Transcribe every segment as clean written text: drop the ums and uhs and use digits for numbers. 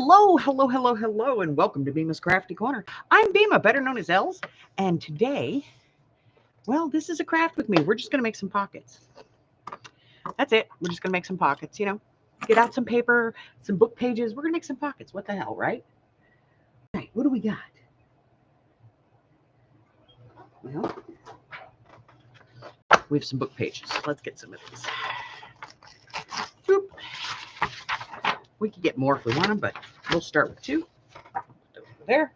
Hello, hello, hello, hello, and welcome to Bima's Crafty Corner. I'm Bima, better known as Els, and today, well, this is a craft with me. We're just going to make some pockets. That's it. We're just going to make some pockets, you know. Get out some paper, some book pages. We're going to make some pockets. What the hell, right? All right, what do we got? Well, we have some book pages. Let's get some of these. Boop. We could get more if we want them, but we'll start with 2. Over there.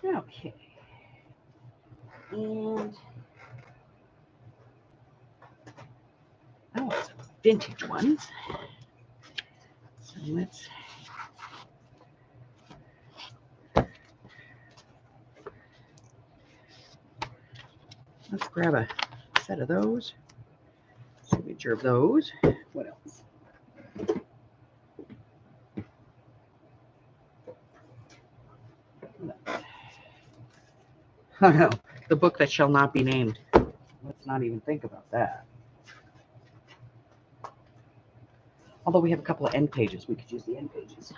Okay. And I want some vintage ones. So let's grab a set of those. Signature of those. What else? Oh no, the book that shall not be named. Let's not even think about that. Although we have a couple of end pages, we could use the end pages.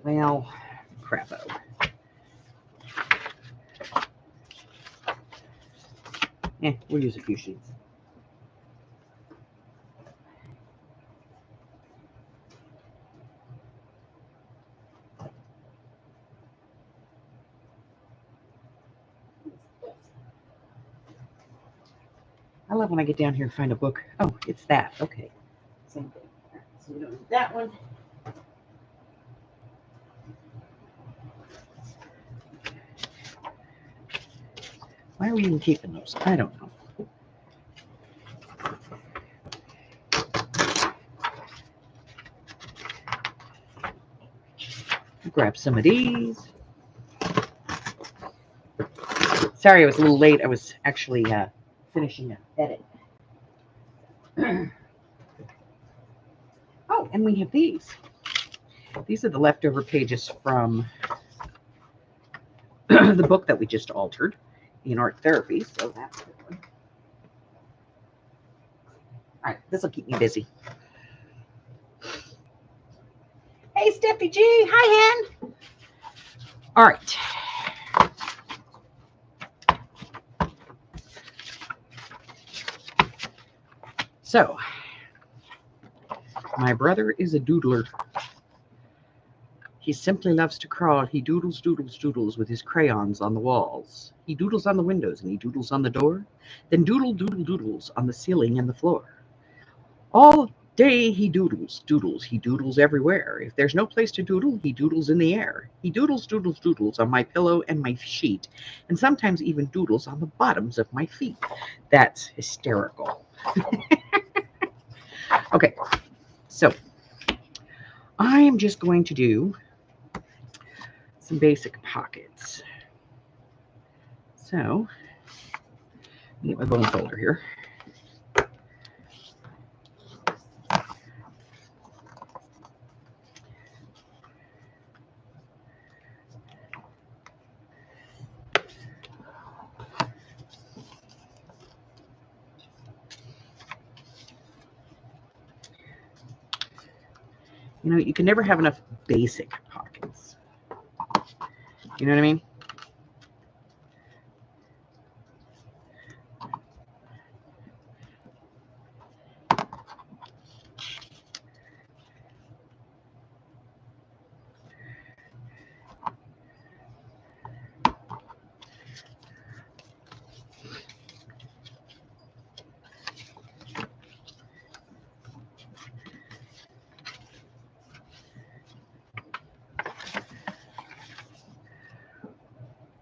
Well, crapo. We'll use a few sheets. I love when I get down here and find a book. Oh, it's that. Okay. Same thing. All right, so we don't need that one. Why are we even keeping those? I don't know. Grab some of these. Sorry, I was a little late. I was actually finishing an edit. Oh, and we have these. These are the leftover pages from the book that we just altered in art therapy. So that's a good one. All right, this will keep me busy. Hey, Steffi G. Hi, Hen. All right. So, my brother is a doodler. He simply loves to crawl. He doodles, doodles, doodles with his crayons on the walls. He doodles on the windows and he doodles on the door. Then doodle, doodle, doodles on the ceiling and the floor. All day he doodles, doodles. He doodles everywhere. If there's no place to doodle, he doodles in the air. He doodles, doodles, doodles on my pillow and my sheet, and sometimes even doodles on the bottoms of my feet. That's hysterical. Okay, so I am just going to do some basic pockets. So, let me get my bone folder here. You know, you can never have enough basic pockets. You know what I mean?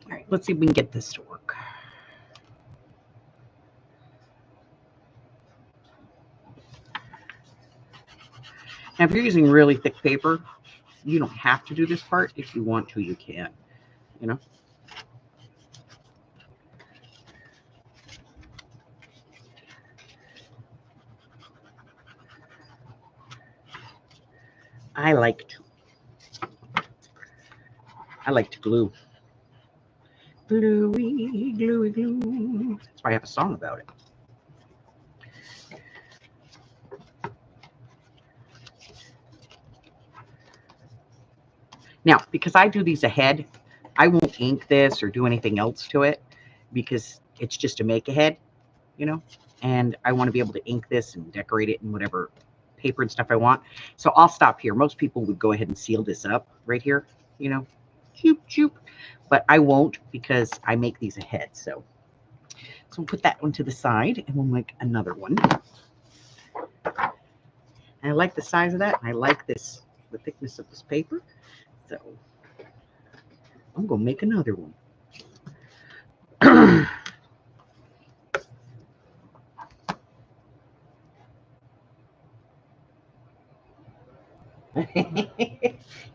All right, let's see if we can get this to work. Now, if you're using really thick paper, you don't have to do this part. If you want to, you can, you know. I like to. I like to glue. Gluey, gluey, glue. That's why I have a song about it. Now, because I do these ahead, I won't ink this or do anything else to it because it's just a make ahead, you know, and I want to be able to ink this and decorate it in whatever paper and stuff I want. So I'll stop here. Most people would go ahead and seal this up right here, you know, choop, choop, but I won't because I make these ahead. So we'll put that one to the side and we'll make another one. And I like the size of that. And I like this, the thickness of this paper. So I'm going to make another one.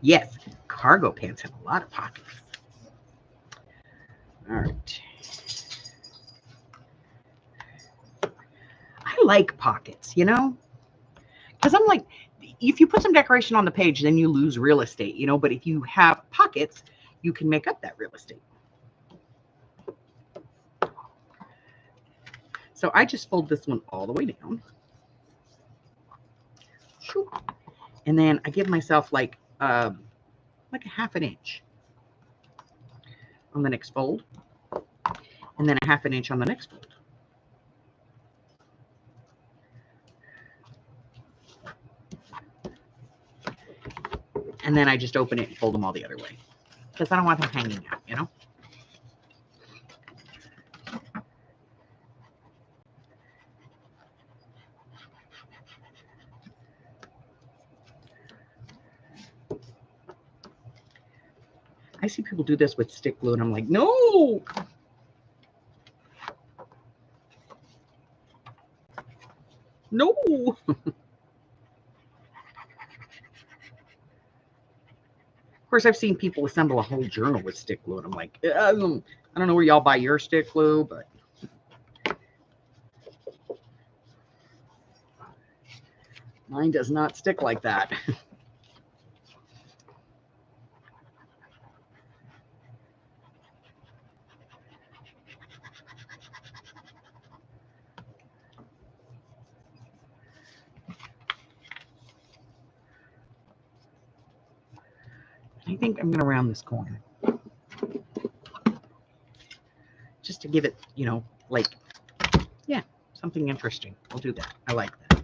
Yes, cargo pants have a lot of pockets. All right. I like pockets, you know, because I'm like, if you put some decoration on the page, then you lose real estate, you know, but if you have pockets, you can make up that real estate. So I just fold this one all the way down. And then I give myself like a half an inch on the next fold. And then a half an inch on the next fold. And then I just open it and fold them all the other way. Because I don't want them hanging out, you know? I see people do this with stick glue, and I'm like, no! No! Of course, I've seen people assemble a whole journal with stick glue, and I'm like, I don't know where y'all buy your stick glue, but mine does not stick like that. I think I'm going to round this corner. Just to give it, you know, like, yeah, something interesting. I'll do that. I like that.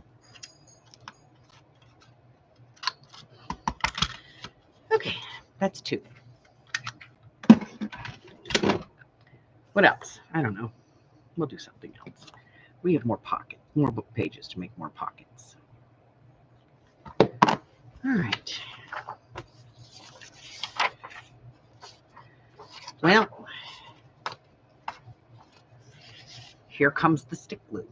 Okay, that's 2. What else? I don't know. We'll do something else. We have more book pages to make more pockets. All right. Well, here comes the stick glue.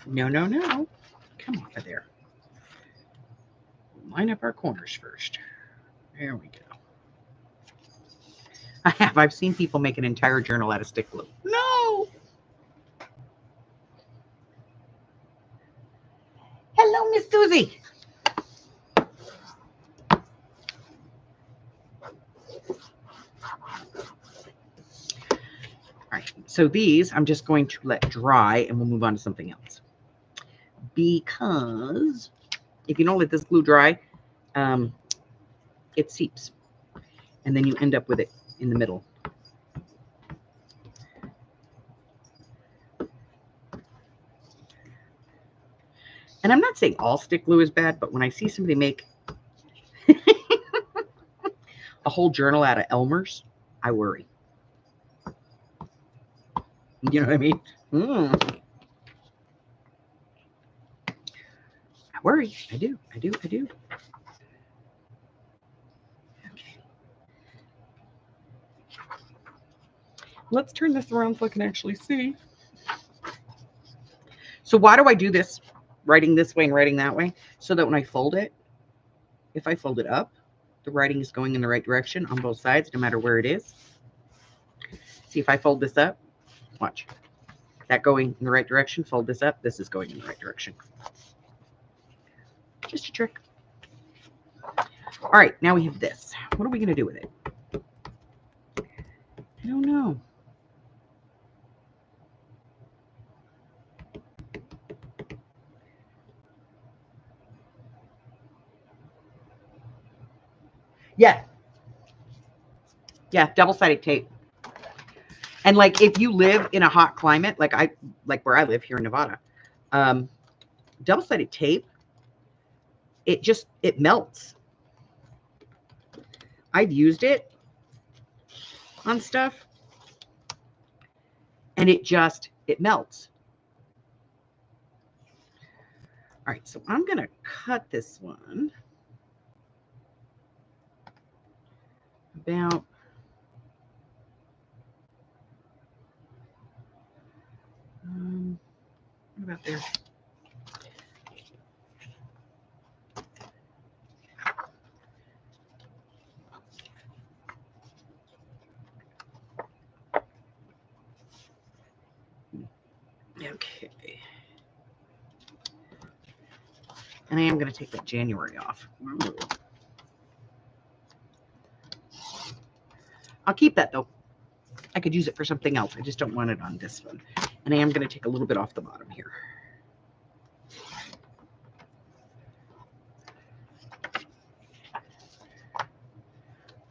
No, no, no. Come off of there. Line up our corners first. There we go. I've seen people make an entire journal out of stick glue. No! Hello, Miss Susie. All right, so these I'm just going to let dry and we'll move on to something else. Because if you don't let this glue dry, it seeps. And then you end up with it in the middle. And I'm not saying all stick glue is bad, but when I see somebody make a whole journal out of Elmer's, I worry. You know what I mean? I worry. I do. Let's turn this around so I can actually see. So why do I do this, writing this way and writing that way? So that when I fold it, if I fold it up, the writing is going in the right direction on both sides, no matter where it is. See, if I fold this up, watch. That going in the right direction, fold this up, this is going in the right direction. Just a trick. All right, now we have this. What are we going to do with it? I don't know. Yeah. Yeah, double-sided tape. And like if you live in a hot climate, like where I live here in Nevada, double-sided tape, it melts. I've used it on stuff and it melts. All right, so I'm gonna cut this one about what about there? Okay. And I am going to take that January off. Ooh. I'll keep that though. I could use it for something else. I just don't want it on this one. And I am going to take a little bit off the bottom here.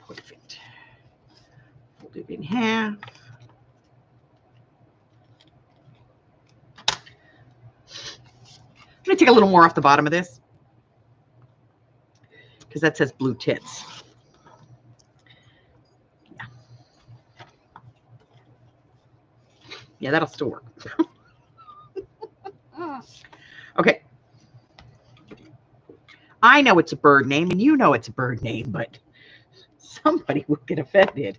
Perfect. Fold it in half. I'm going to take a little more off the bottom of this because that says blue tits. Yeah. Yeah, that'll still work. Okay. I know it's a bird name and you know it's a bird name, but somebody will get offended.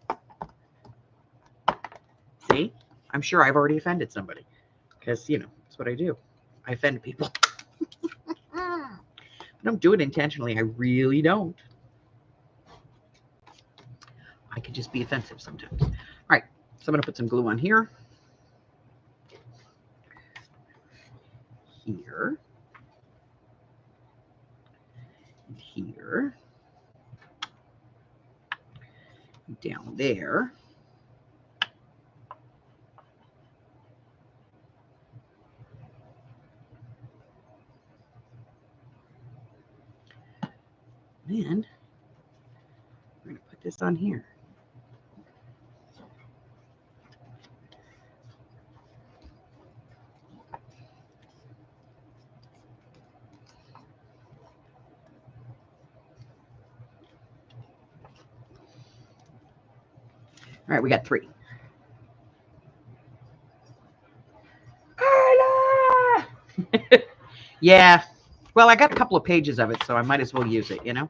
See? I'm sure I've already offended somebody because, you know, that's what I do. I offend people. I don't do it intentionally. I really don't. I could just be offensive sometimes. All right, so I'm going to put some glue on here. Here. And here. Down there. Then we're going to put this on here. All right, we got 3. Carla! Yeah. Well, I got a couple of pages of it, so I might as well use it, you know?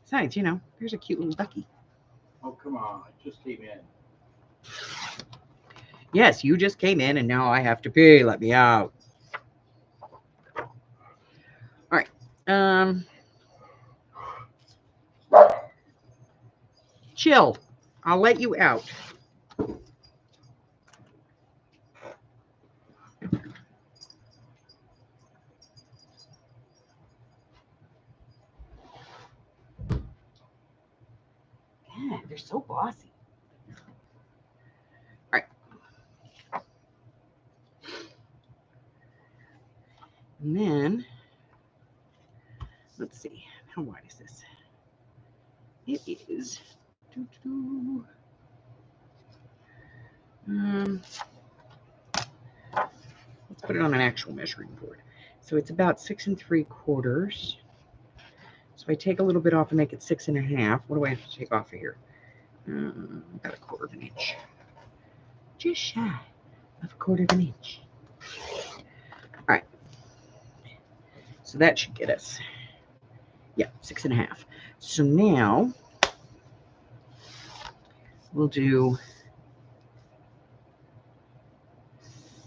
Besides, you know, there's a cute little ducky. Oh, come on. I just came in. Yes, you just came in, and now I have to pee. Let me out. All right. Chill. I'll let you out. Yeah, they're so bossy. All right. And then, let's see. How wide is this? It is. Let's put it on an actual measuring board. So it's about 6 3/4. So I take a little bit off and make it 6 1/2. What do I have to take off of here? About 1/4 inch. Just shy of 1/4 inch. All right. So that should get us, yeah, 6 1/2. So now We'll do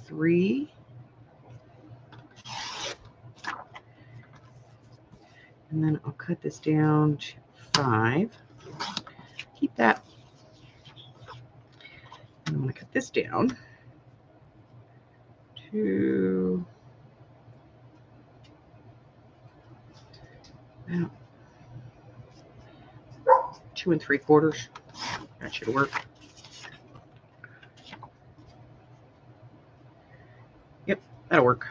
3. And then I'll cut this down to 5. Keep that. And I'm going to cut this down to about 2 3/4. That should work. Yep, that'll work.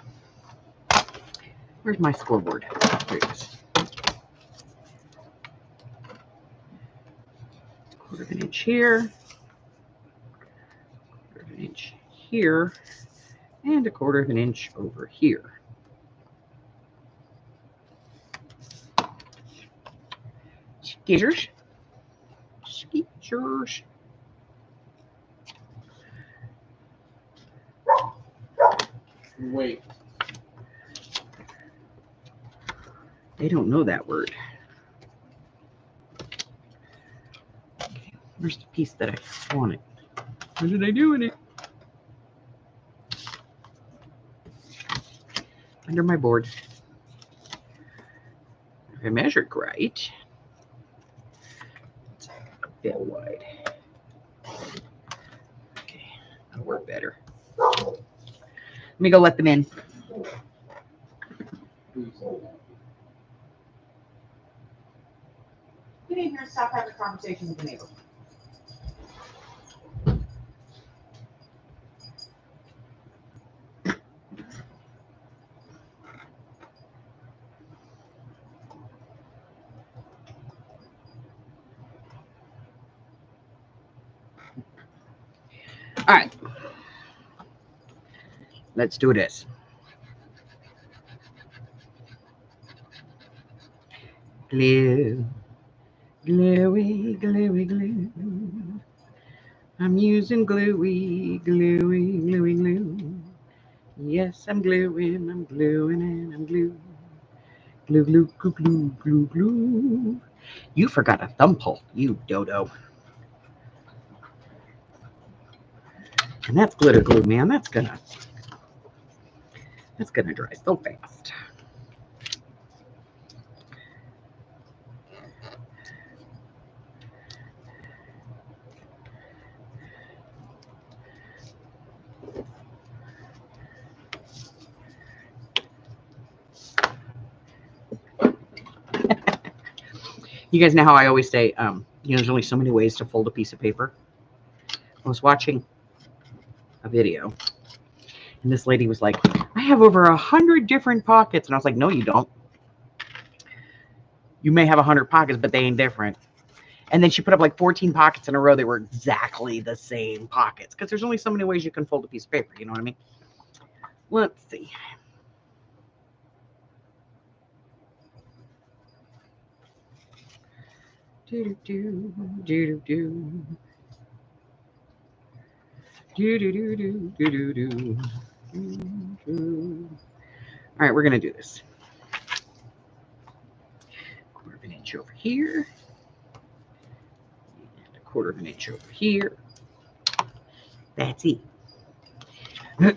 Where's my scoreboard? There it is. 1/4 inch here, 1/4 inch here, and 1/4 inch over here. Skizzers. Skizzers. Wait. They don't know that word. Okay, where's the piece that I wanted? What did I do in it? Under my board. If I measured right, it's a bit wide. Okay, that'll work better. Let me go let them in. Get in here and stop having a conversation with the neighbor. All right. Let's do this. Glue. Gluey, gluey, glue. I'm using gluey, gluey, gluey, glue. Yes, I'm gluing, and I'm glue. Glue, glue, glue, glue, glue, glue. You forgot a thumb hole, you dodo. And that's glitter glue, man. That's gonna dry so fast. You guys know how I always say, there's only so many ways to fold a piece of paper. I was watching a video, and this lady was like, I have over 100 different pockets. And I was like, no, you don't. You may have 100 pockets, but they ain't different. And then she put up like 14 pockets in a row. They were exactly the same pockets, because there's only so many ways you can fold a piece of paper. You know what I mean? Let's see. Do-do-do, do-do-do. Do-do-do-do, do-do-do. All right, we're going to do this. 1/4 inch over here. And 1/4 inch over here. That's it. We're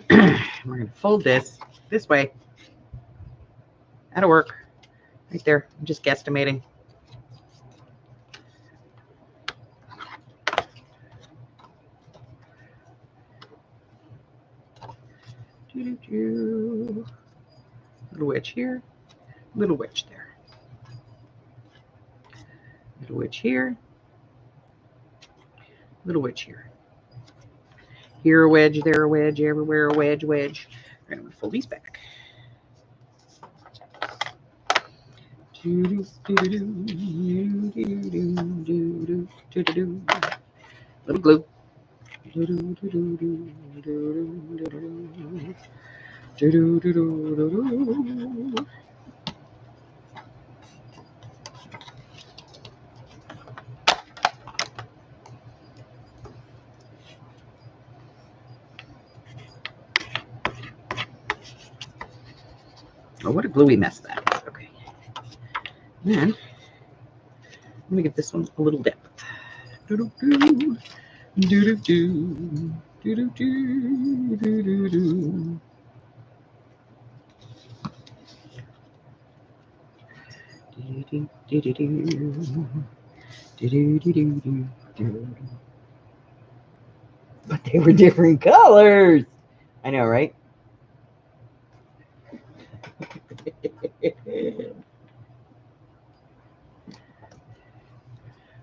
going to fold this way. That'll work. Right there. I'm just guesstimating. Little wedge here, little wedge there. Little wedge here, little wedge here. Here a wedge, there a wedge, everywhere a wedge, wedge. All right, I'm going to fold these back. Little glue. Oh, what a gluey mess that is. Okay. Then I'm going to give this one a little depth. Do do do. Do do do. Do do do. Do do do do. Do do do do do. But they were different colors. I know, right?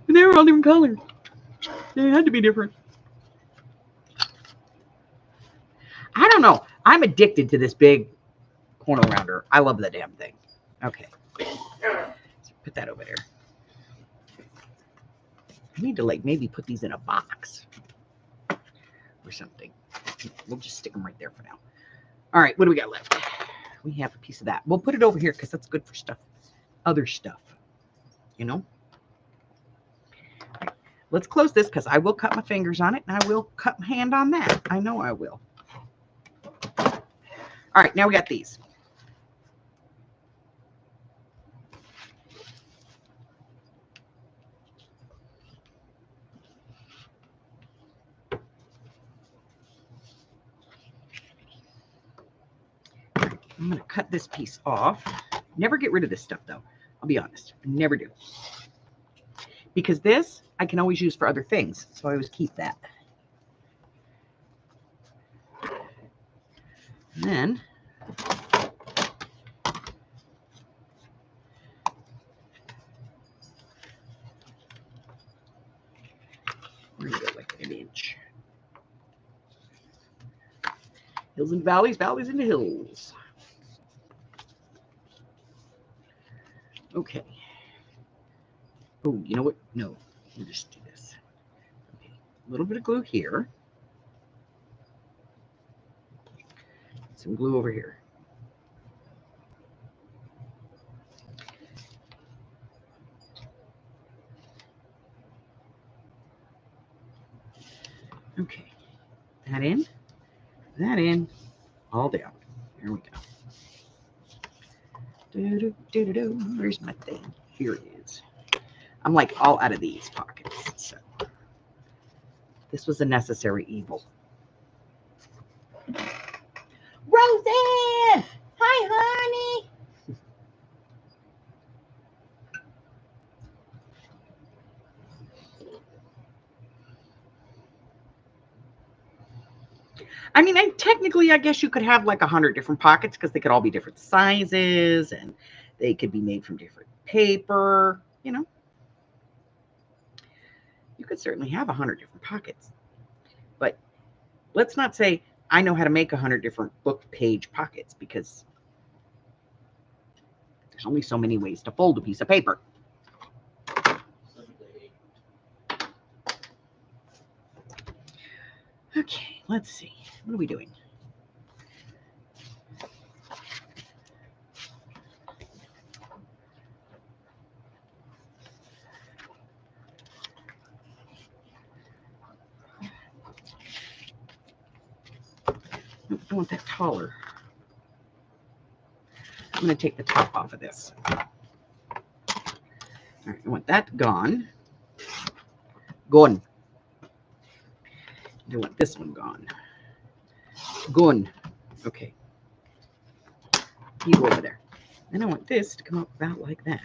They were all different colors. They had to be different. I don't know. I'm addicted to this big corner rounder. I love the damn thing. Okay. So put that over there. I need to like maybe put these in a box or something. We'll just stick them right there for now. All right, what do we got left? We have a piece of that. We'll put it over here because that's good for stuff, other stuff, you know? Right. Let's close this because I will cut my fingers on it and I will cut my hand on that. I know I will. All right, now we got these. I'm going to cut this piece off. Never get rid of this stuff, though. I'll be honest. I never do. Because this, I can always use for other things. So I always keep that. And then, we're going to go like an inch. Hills and valleys, valleys and hills. Okay. Oh, you know what? No, we'll just do this. Okay. A little bit of glue here. Some glue over here. Okay. That in, all down. There we go. Where's my thing? Here it is. I'm like all out of these pockets. So this was a necessary evil. Roseanne! Hi, honey! I mean, technically, I guess you could have like 100 different pockets because they could all be different sizes and they could be made from different paper, you know. You could certainly have 100 different pockets. But let's not say I know how to make 100 different book page pockets because there's only so many ways to fold a piece of paper. Okay, let's see. What are we doing? Nope, I want that taller. I'm going to take the top off of this. All right, I want that gone. Gone. I want this one gone. Gone. Okay. You go over there. Then I want this to come up about like that.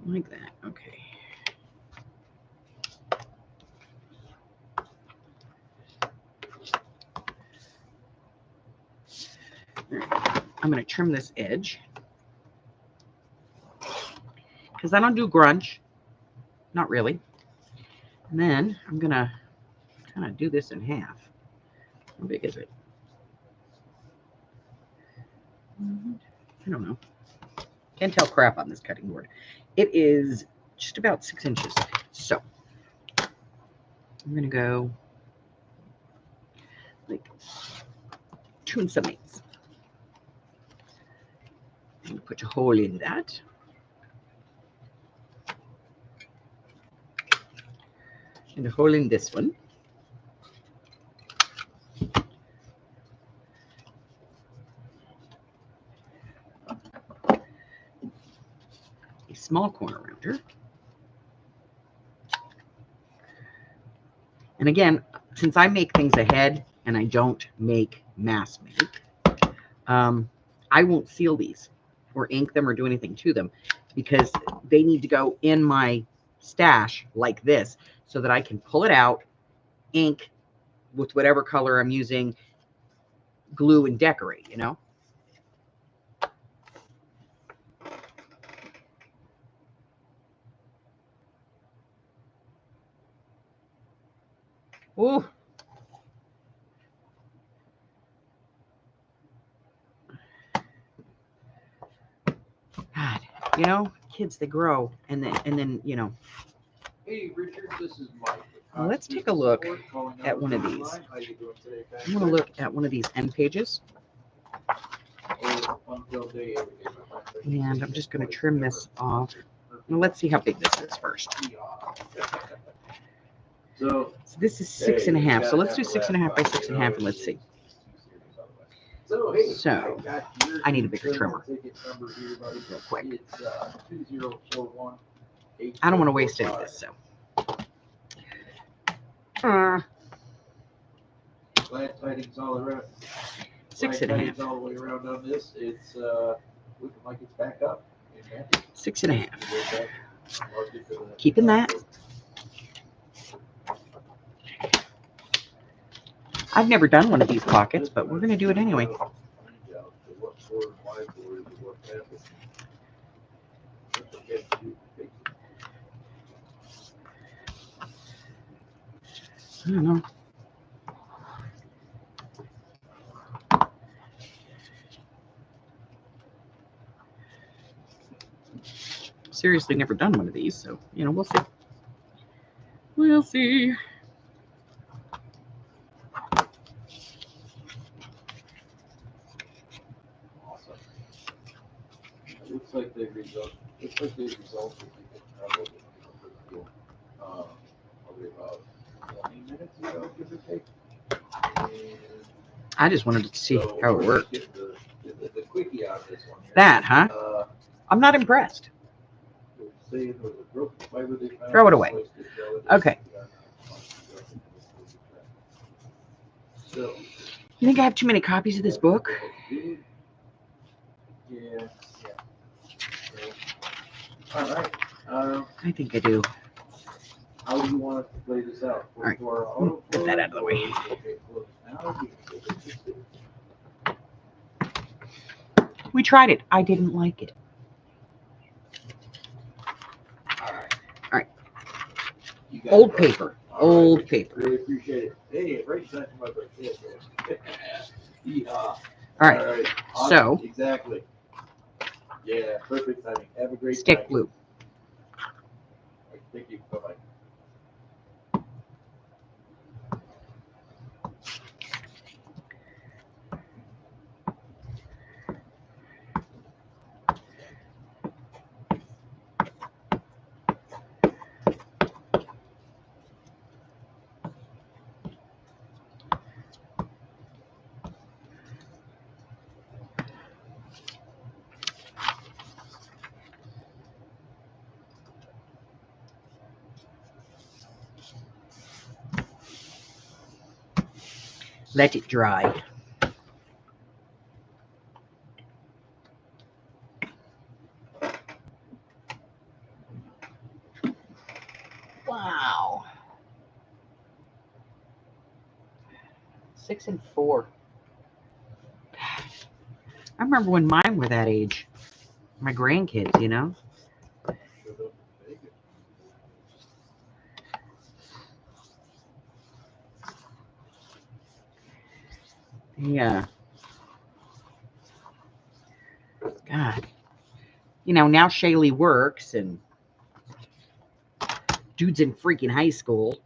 Like that. Okay. I'm going to trim this edge because I don't do grunge. Not really. And then I'm going to kind of do this in half. How big is it? I don't know. Can't tell crap on this cutting board. It is just about 6 inches. So I'm going to go like 2 7/8. I'm going to put a hole in that. And a hole in this one. A small corner rounder. And again, since I make things ahead and I don't make mass make, I won't seal these or ink them or do anything to them because they need to go in my stash like this so that I can pull it out, ink with whatever color I'm using, glue and decorate, you know? Ooh. God, you know, kids, they grow and then, you know. Hey, Richard, this is Mike. Well, let's take a look at one of these. I'm going to look at one of these end pages. And I'm just going to trim this off. Now let's see how big this is first. So this is 6.5. So let's do 6.5 by 6.5 and let's see. So I need a bigger trimmer real quick. I don't want to waste any of this, so. Glad tidings all around. 6.5. All the way around on this. It's looking like it's back up. 6.5. Keeping that. I've never done one of these pockets, but we're going to do it anyway. I don't know. Seriously, never done one of these, so, you know, we'll see. We'll see. Awesome. It looks like they resulted in probably about 20 minutes ago, give or take. I just wanted to see how it worked. The quickie out of this one here. That, huh? I'm not impressed. Throw it away. Okay. You think I have too many copies of this book? Yeah. All right. I think I do. How do you want us to play this out? All right. Put that out of the way. We tried it. I didn't like it. All right. Old paper. Old paper. Really appreciate it. Hey, right time for my birthday. Yeah. All right. Awesome. So. Exactly. Yeah, perfect timing. Have a great stick night. glue. Thank you. Bye-bye. Let it dry. Wow. 6 and 4. I remember when mine were that age. My grandkids, you know. Yeah. God. You know, now Shaylee works and dude's in freaking high school.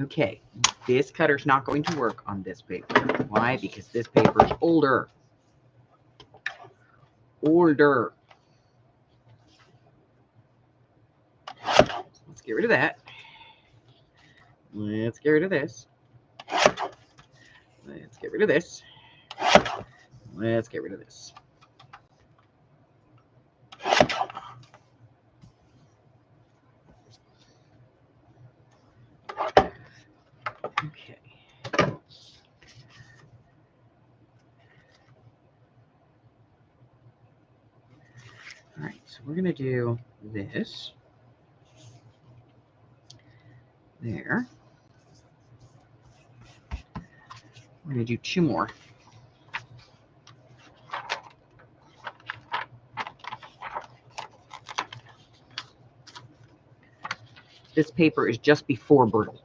Okay, this cutter's not going to work on this paper. Why? Because this paper is older. Older. Let's get rid of that. Let's get rid of this. Let's get rid of this. Let's get rid of this. Okay. All right, so we're going to do this. There. We're going to do 2 more. This paper is just before brittle.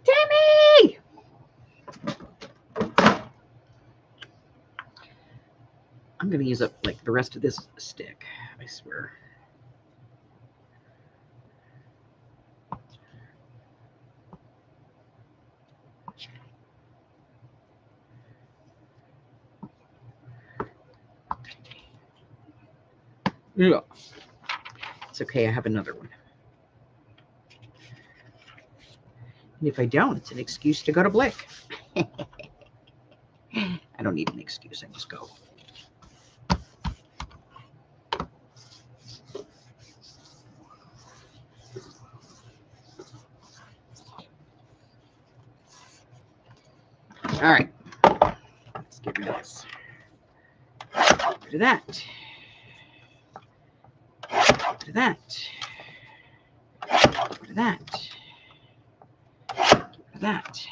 Timmy! I'm going to use up like the rest of this stick, I swear. Yeah. It's okay, I have another one. And if I don't, it's an excuse to go to Blick. I don't need an excuse, I just go. All right, let's get rid of this. Get rid of that. Get rid of that. Get rid of that. Get rid of that.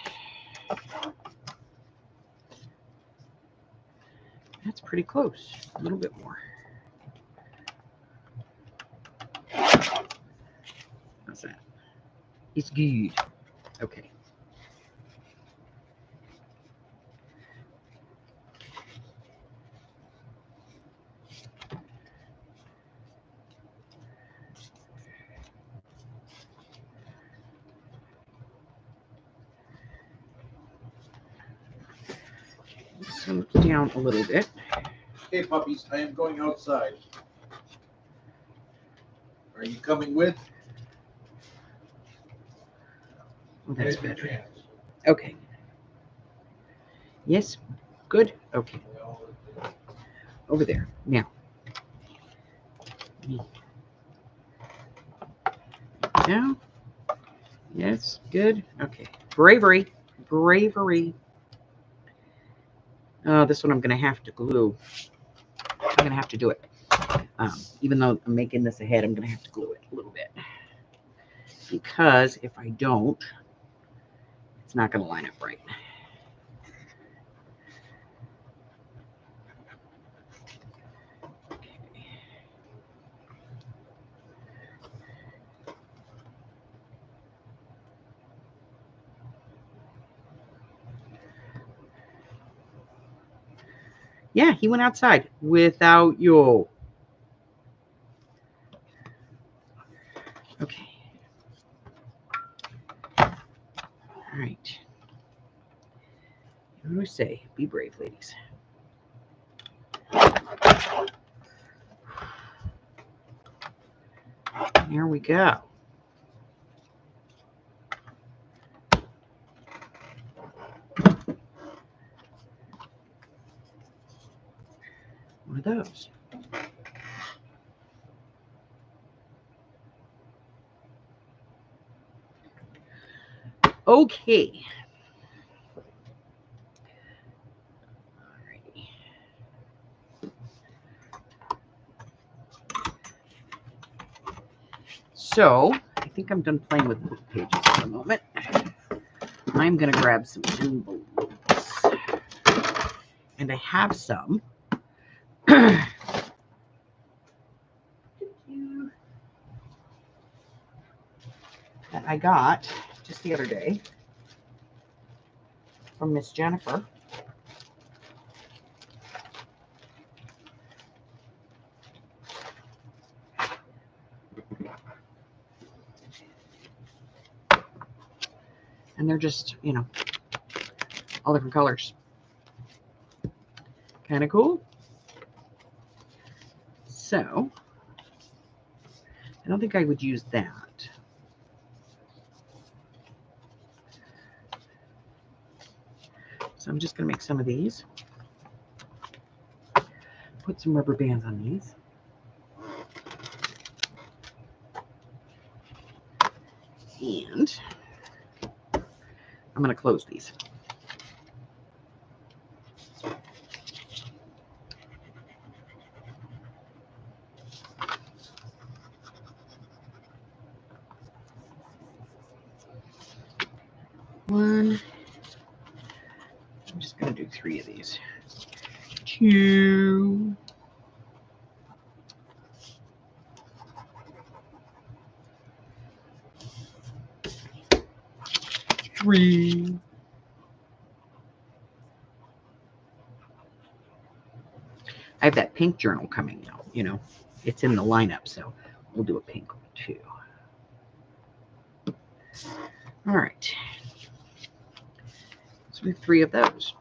That's pretty close. A little bit more. How's that? It's good. Okay. Sink down a little bit. Hey puppies, I am going outside. Are you coming with? Oh, that's Take your better. chance. Okay. Yes. Good. Okay. Over there. Now. Now. Yes. Good. Okay. Bravery. Bravery. This one I'm going to have to glue. I'm going to have to do it. Even though I'm making this ahead, I'm going to have to glue it a little bit. Because if I don't, it's not going to line up right. Yeah, he went outside without you. Okay. All right. What do we say? Be brave, ladies. There we go. One of those. Okay. Alrighty. So, I think I'm done playing with book pages for the moment. I'm going to grab some envelopes. And I have some. That I got just the other day from Miss Jennifer. And they're just, you know, all different colors. Kind of cool. So, I don't think I would use that. So I'm just going to make some of these. put some rubber bands on these. And I'm going to close these. One. I'm just going to do 3 of these. 2. 3. I have that pink journal coming out, you know. It's in the lineup, so we'll do a pink one too. All right. So we have 3 of those.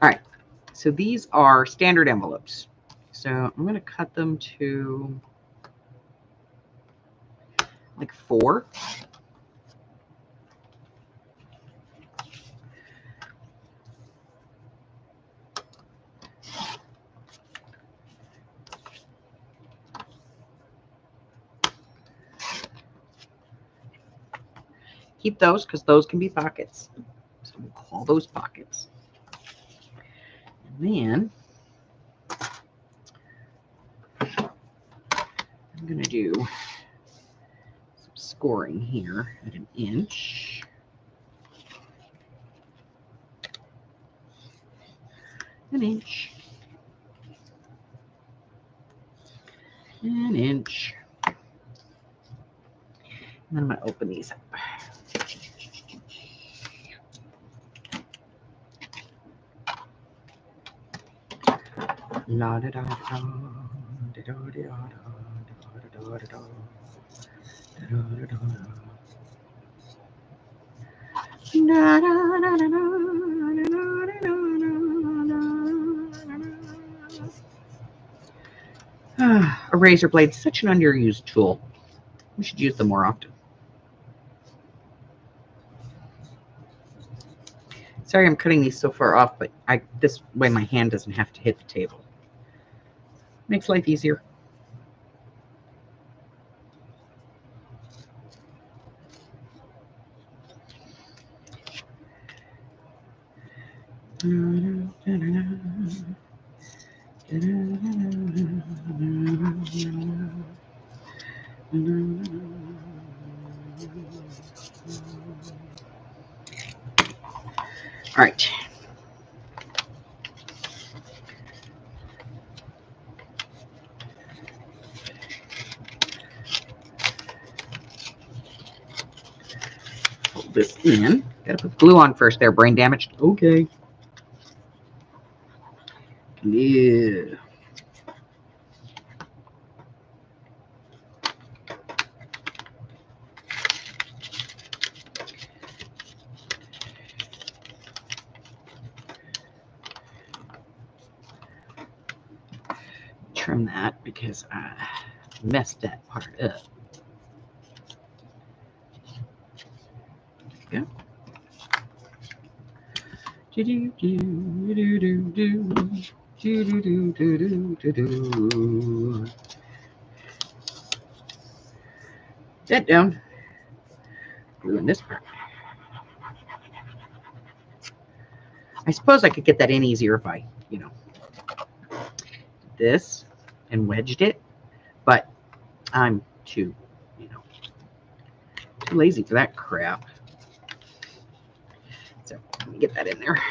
All right. So these are standard envelopes. So I'm going to cut them to like 4. Keep those because those can be pockets. So we'll call those pockets. And then I'm going to do some scoring here at 1 inch. An inch. An inch. And then I'm going to open these up. La da da da da da da da da da da a razor blade, such an underused tool. We should use them more often. Sorry I'm cutting these so far off, but this way my hand doesn't have to hit the table. Makes life easier. All right. Hold this in. Gotta put glue on first there, brain damaged. Okay. Yeah. Trim that because I messed that part up. There you go. That down. Glue in this part. I suppose I could get that in easier if I, you know, did this and wedged it, but I'm too, you know, too lazy for that crap. So let me get that in there.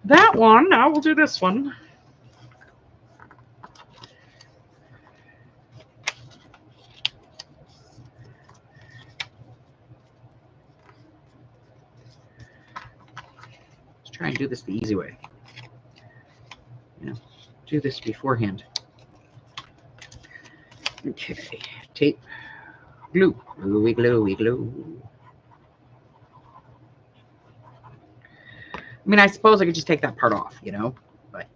That one, now we'll do this one. Let's try and do this the easy way. You know, do this beforehand. Okay, tape. Glue. Gluey, gluey, glue. I mean, I suppose I could just take that part off, you know, but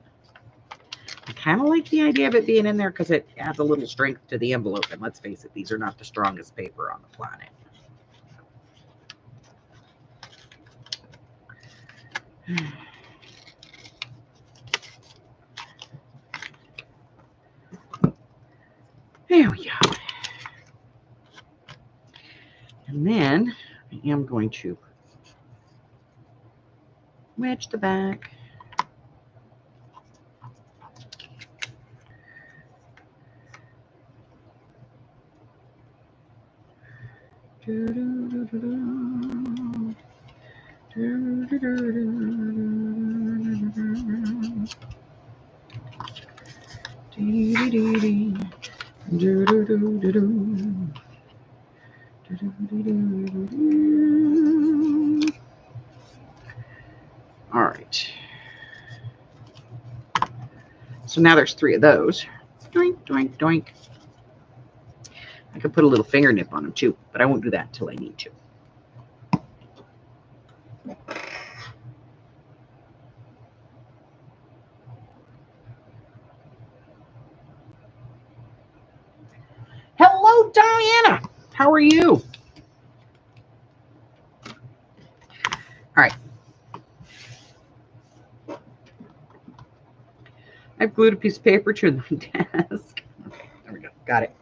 I kind of like the idea of it being in there because it adds a little strength to the envelope. And let's face it, these are not the strongest paper on the planet. There we go. And then I am going to wedge the back. All right. So now there's 3 of those. Doink, doink, doink. I could put a little finger nip on them too, but I won't do that until I need to. Hello, Diana. How are you? All right. I've glued a piece of paper to the desk. Okay, there we go. Got it.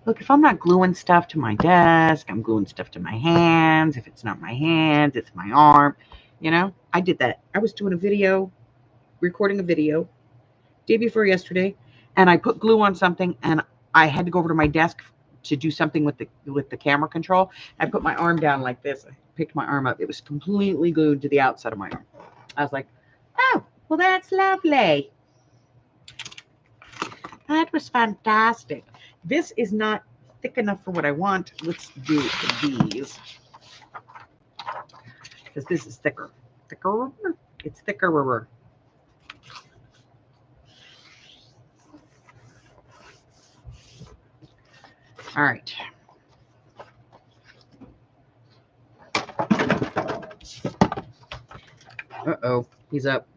Look, if I'm not gluing stuff to my desk, I'm gluing stuff to my hands. If it's not my hands, it's my arm. You know, I did that. I was doing a video, recording a video day before yesterday, and I put glue on something, and I had to go over to my desk to do something with the camera control. I put my arm down like this. I picked my arm up. It was completely glued to the outside of my arm. I was like, oh, well, that's lovely. That was fantastic. This is not thick enough for what I want. Let's do these. Because this is thicker. Thicker? It's thicker. All right. Uh-oh. He's up.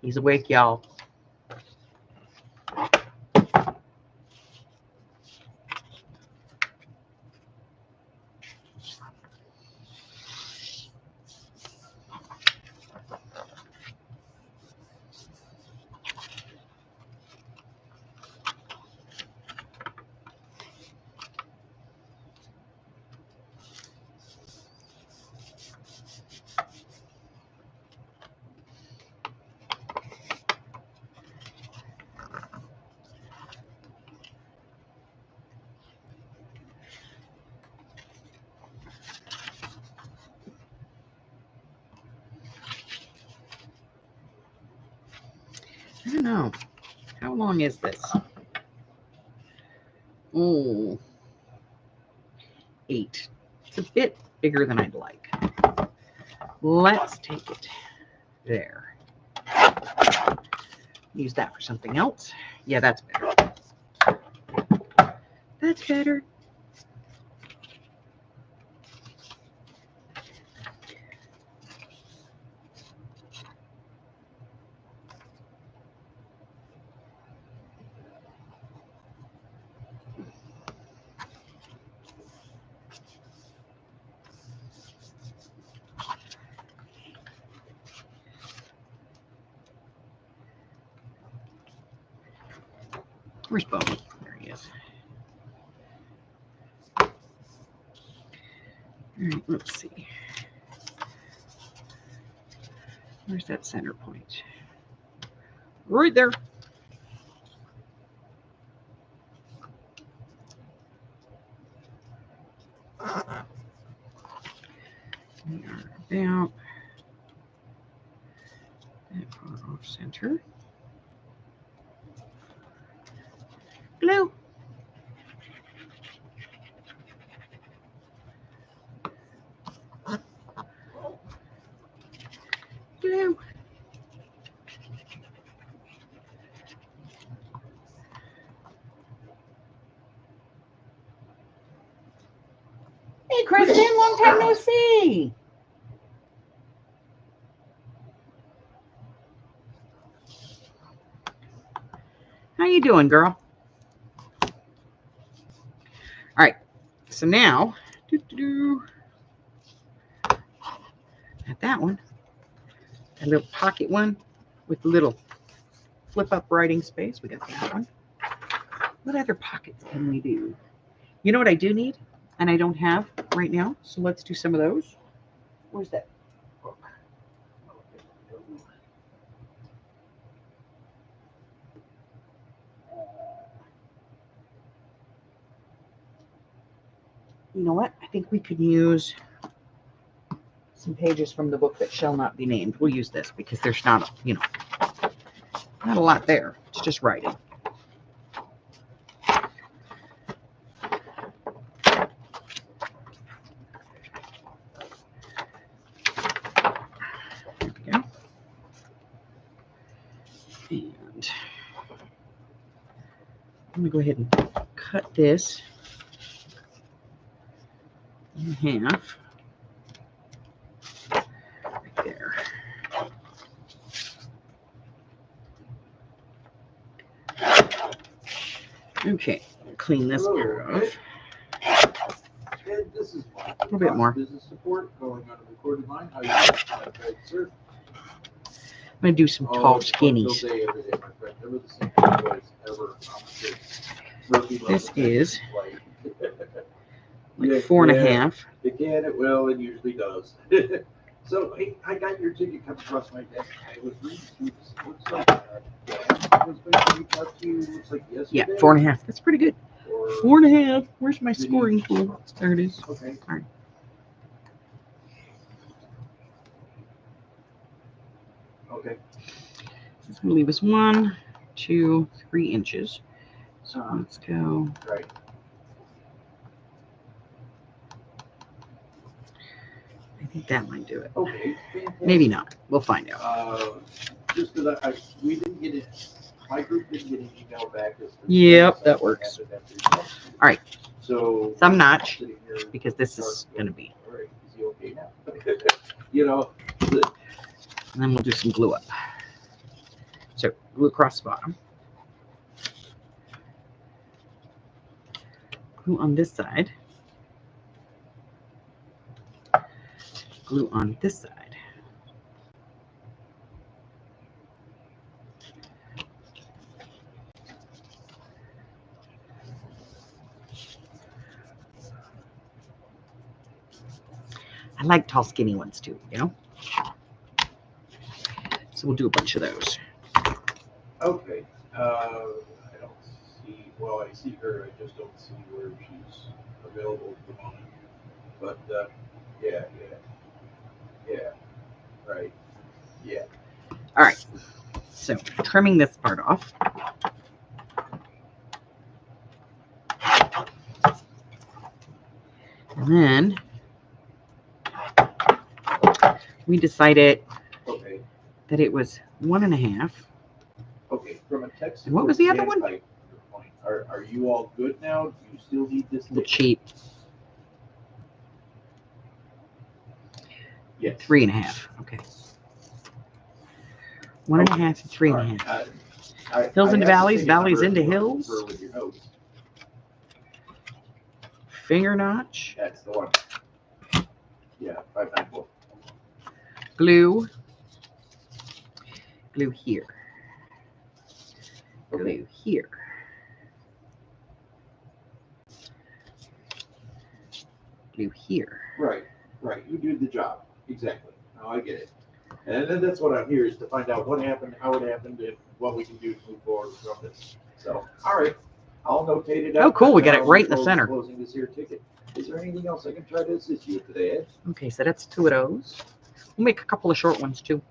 He's awake, y'all. I don't know. How long is this? Oh, 8. It's a bit bigger than I'd like. Let's take it there. Use that for something else. Yeah, that's better. That's better. Where's Bo? There he is. All right, let's see. Where's that center point? Right there. We are about that far off center. Glue. Glue. Kristen, long time no see. How you doing, girl? All right. So now, at that one, a little pocket one with a little flip-up writing space. We got that one. What other pockets can we do? You know what I do need, and I don't have right now. So let's do some of those. Where's that book? You know what? I think we could use some pages from the book that shall not be named. We'll use this because there's not, not a lot there. It's just writing. There we go. And I'm going to go ahead and cut this in half. Right there. Okay, clean this part off. Ed, this is Mike. A little bit more. Business support going on a recorded line. How you doing, sir? I'm going to do some tall skinnies. Day, every day, my friend. Never the same voice ever. This is like Yeah, 4.5. It can, it will, it usually does. So, hey, I got your ticket come across my desk. I was reading through this. Looks like Dan was going to reach out to you, looks like yesterday. Yeah, 4.5. That's pretty good. Or, 4.5. Where's my scoring tool? There it is. okay. All right. Okay. It's going to leave us 1, 2, 3 inches. So let's go. Right. I think that might do it. Okay. Fantastic. Maybe not. We'll find out. Just because we didn't get it, my group didn't get an email back. Yep, that works. All right. So Thumb notch, sitting here, because this is going to be. all right, is he okay now? You know, And then we'll do some glue up. So glue across the bottom. Glue on this side. Glue on this side. I like tall, skinny ones too, So we'll do a bunch of those. okay. I don't see, well, I see her, I just don't see where she's available at the moment. But, yeah, right, yeah. All right. So trimming this part off. And then we decided that it was 1.5. Okay, from a text. And what was the other one? Are you all good now? Do you still need this? The cheap. Yes. 3.5. Okay. 1.5 and 3.5. Hills into valleys, valleys into hills. With your notes. Finger notch. That's the one. Yeah, 594. Glue. Glue here. Okay. Glue here. Glue here. Right. You do the job. Exactly. Now I get it. And then that's what I'm here is to find out what happened, how it happened, and what we can do to move forward from this. So, all right. I'll notate it. Oh, cool. We got it right in the center. Closing this here ticket. Is there anything else I can try to assist you with today, Ed? Okay, so that's 2 of those. We'll make a couple of short ones too.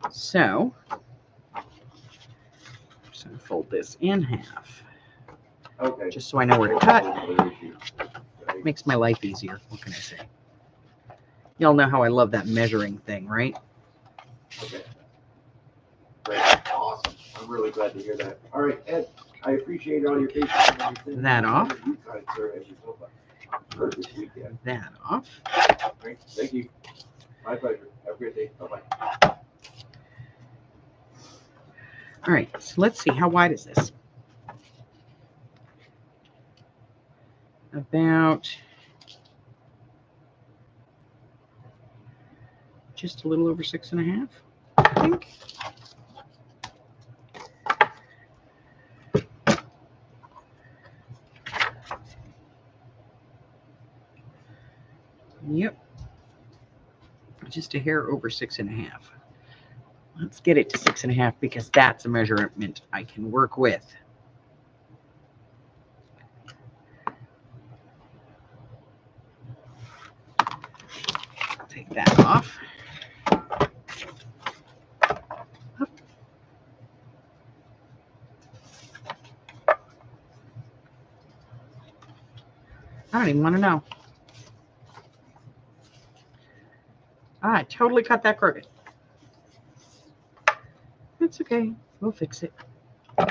So, I'm just going to fold this in half. Okay. Just so I know where to cut. Makes my life easier. What can I say? Y'all know how I love that measuring thing, right? Okay. Great. Awesome. I'm really glad to hear that. All right, Ed, I appreciate all your patience and everything. That off. You got it, sir, as you go by. for this weekend. That off. Great, thank you. My pleasure. Have a great day. Bye-bye. All right, so let's see. How wide is this? About just a little over 6.5, I think. Yep. Just a hair over 6.5. Let's get it to 6.5 because that's a measurement I can work with. Take that off. I don't even want to know. I totally cut that crooked. That's okay. We'll fix it. All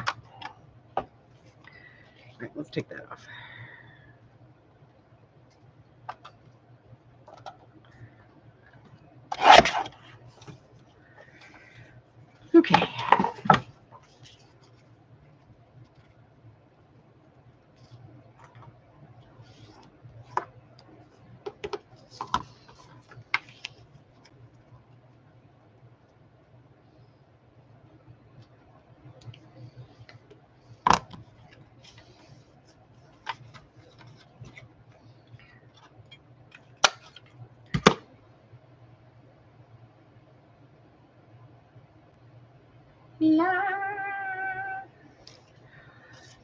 right, let's take that off. Okay.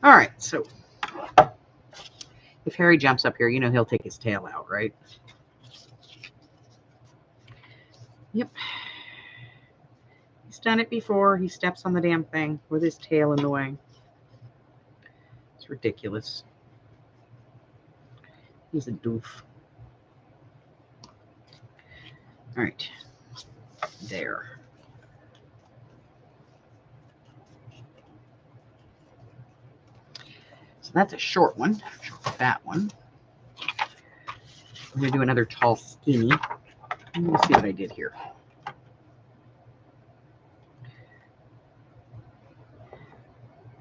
All right, so if Harry jumps up here, you know he'll take his tail out, right? Yep. He's done it before. He steps on the damn thing with his tail in the way. It's ridiculous. He's a doof. All right. There. So that's a short one, short fat one. I'm going to do another tall, skinny. Let me see what I did here.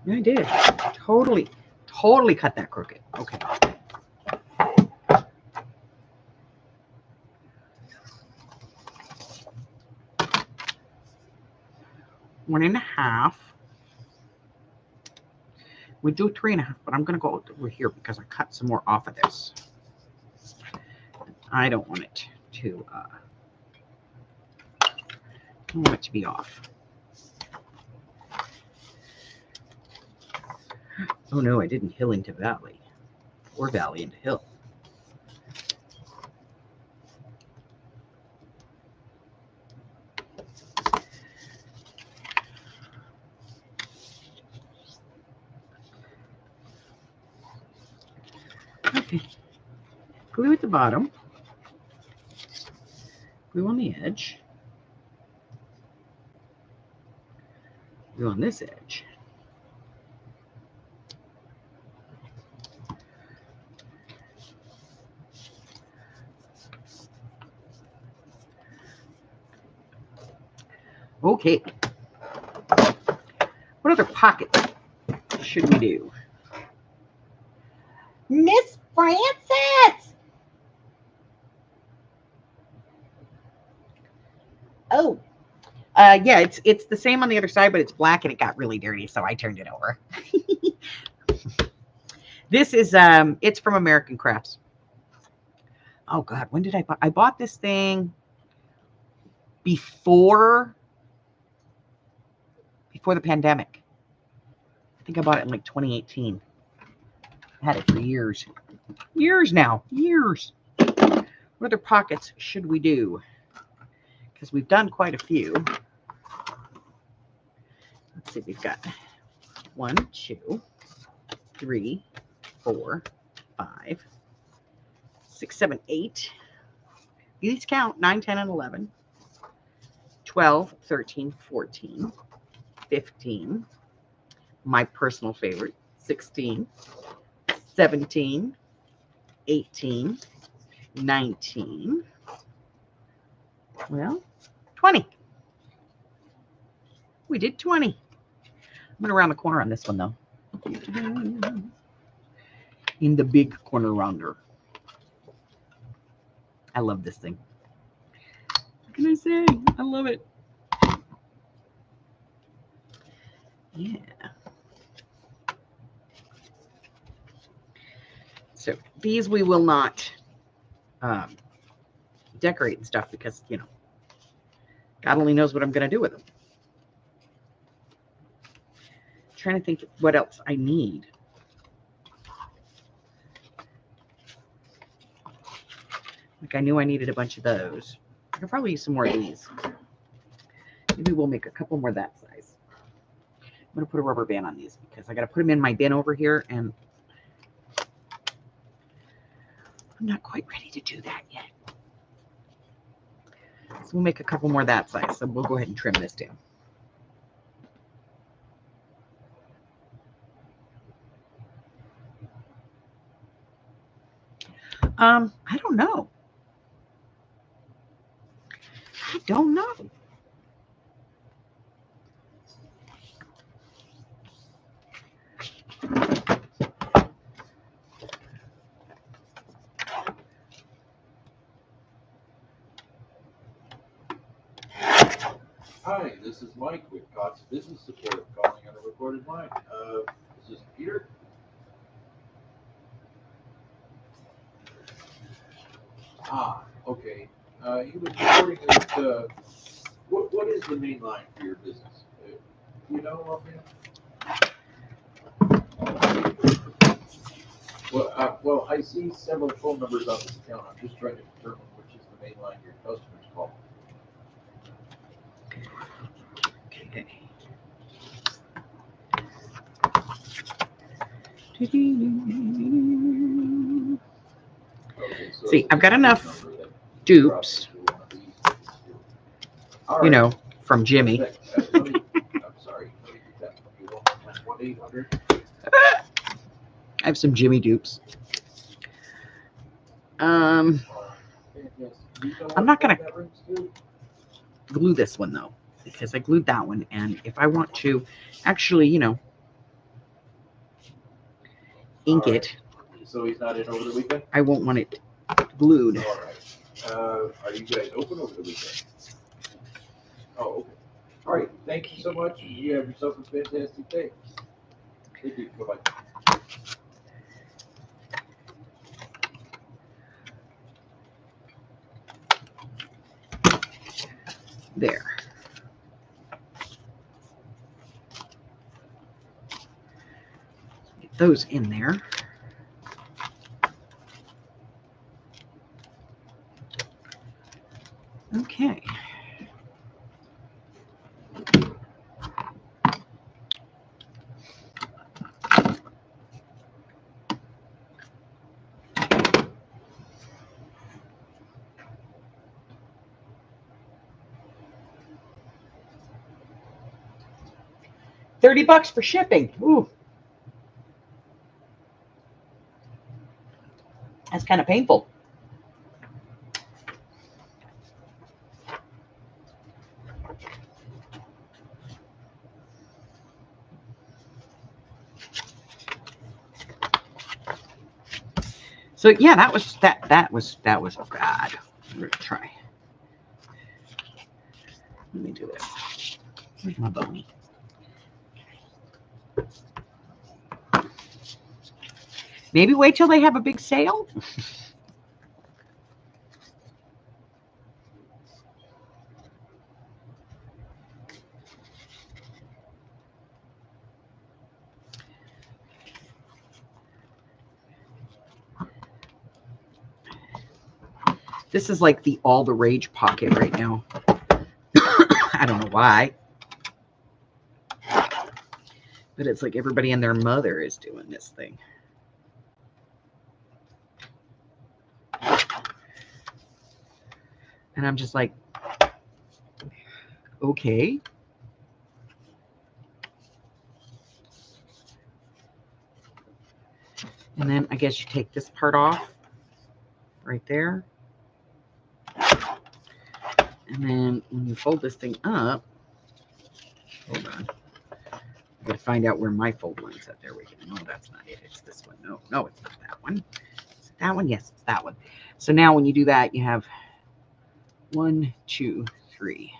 I did. Totally cut that crooked. Okay. One and a half. We do 3.5, but I'm going to go over here because I cut some more off of this. I don't want it to, be off. Oh no, I didn't hill into valley or valley into hill. Okay, glue at the bottom, glue on the edge, glue on this edge. Okay, what other pockets should we do? Miss Frances! Oh, yeah, it's the same on the other side, but it's black and it got really dirty, so I turned it over. This is it's from American Crafts. Oh God, when did I buy? I bought this thing before the pandemic. I think I bought it in like 2018. I had it for years. Years now. Years. What other pockets should we do? Because we've done quite a few. Let's see, we've got 1, 2, 3, 4, 5, 6, 7, 8. These count 9, 10, and 11. 12, 13, 14, 15. My personal favorite, 16, 17, 18, 19, well, 20. We did 20. I'm going to round the corner on this one, though. In the big corner rounder. I love this thing. What can I say? I love it. Yeah. So these we will not decorate and stuff because, you know, God only knows what I'm going to do with them. Trying to think what else I need. Like I knew I needed a bunch of those. I could probably use some more of these. Maybe we'll make a couple more that size. I'm going to put a rubber band on these because I got to put them in my bin over here and I'm not quite ready to do that yet. So we'll make a couple more that size. So we'll go ahead and trim this down. I don't know. I don't know. Hi, this is Mike with Cox Business Support calling on a recorded line. Is this Peter? Ah, okay. He was reporting that, what is the main line for your business? Do you know offhand? Well, I see several phone numbers on this account. I'm just trying to determine which is the main line your customers call. Okay. Okay, so See, I've got enough number that dupes, drops into one of these. All you right. know, from Jimmy. I'm sorry. Let me get that from you one more time. 1-800. I have some Jimmy dupes. I'm not gonna glue this one though, because I glued that one, and if I want to actually, you know, ink All right. it, So he's not in over the weekend? I won't want it glued. All right. Are you guys open over the weekend? Oh, okay. All right. Thank you so much. You have yourself a fantastic day. Thank you. Bye-bye. There. Get those in there. Okay. $30 for shipping. Ooh. That's kind of painful. So yeah, that was bad. I'm gonna try. Let me do this. Where's my bony? Maybe wait till they have a big sale. This is like all the rage pocket right now. I don't know why. But it's like everybody and their mother is doing this thing. And I'm just like, okay. And then I guess you take this part off. right there. And then when you fold this thing up, hold on. I gotta find out where my fold line's at. There we go. No, that's not it. It's this one. No, it's not that one. Is it that one? Yes, it's that one. So now when you do that, you have 1, 2, 3.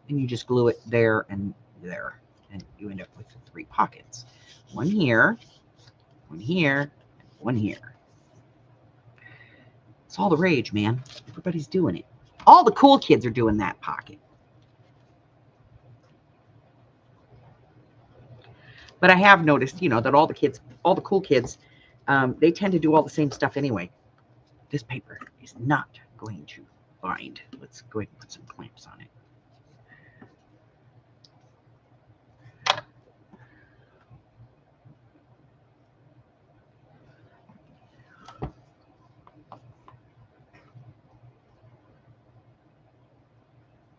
And you just glue it there and there. And you end up with 3 pockets. One here, one here, one here. It's all the rage, man. Everybody's doing it. All the cool kids are doing that pocket. But I have noticed, that all the cool kids, they tend to do all the same stuff anyway. This paper is not going to bind. Let's go ahead and put some clamps on it.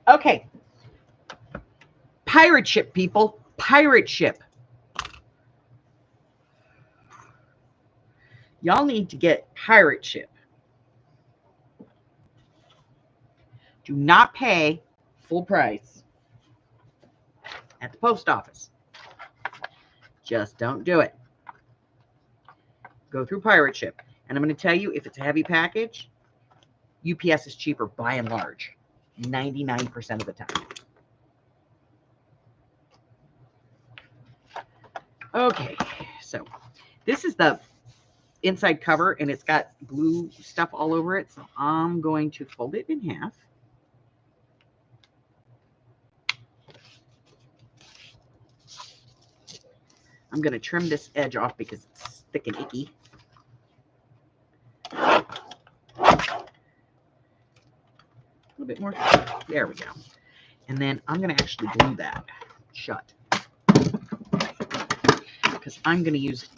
Okay. Pirate ship, people. Pirate ship. Y'all need to get pirate ship. Do not pay full price at the post office. Just don't do it. Go through pirate ship. And I'm going to tell you, if it's a heavy package, UPS is cheaper by and large, 99% of the time. Okay, so this is the inside cover, and it's got glue stuff all over it. So I'm going to fold it in half. I'm going to trim this edge off because it's thick and icky. A little bit more. There we go. And then I'm going to actually glue that shut. Because I'm going to use,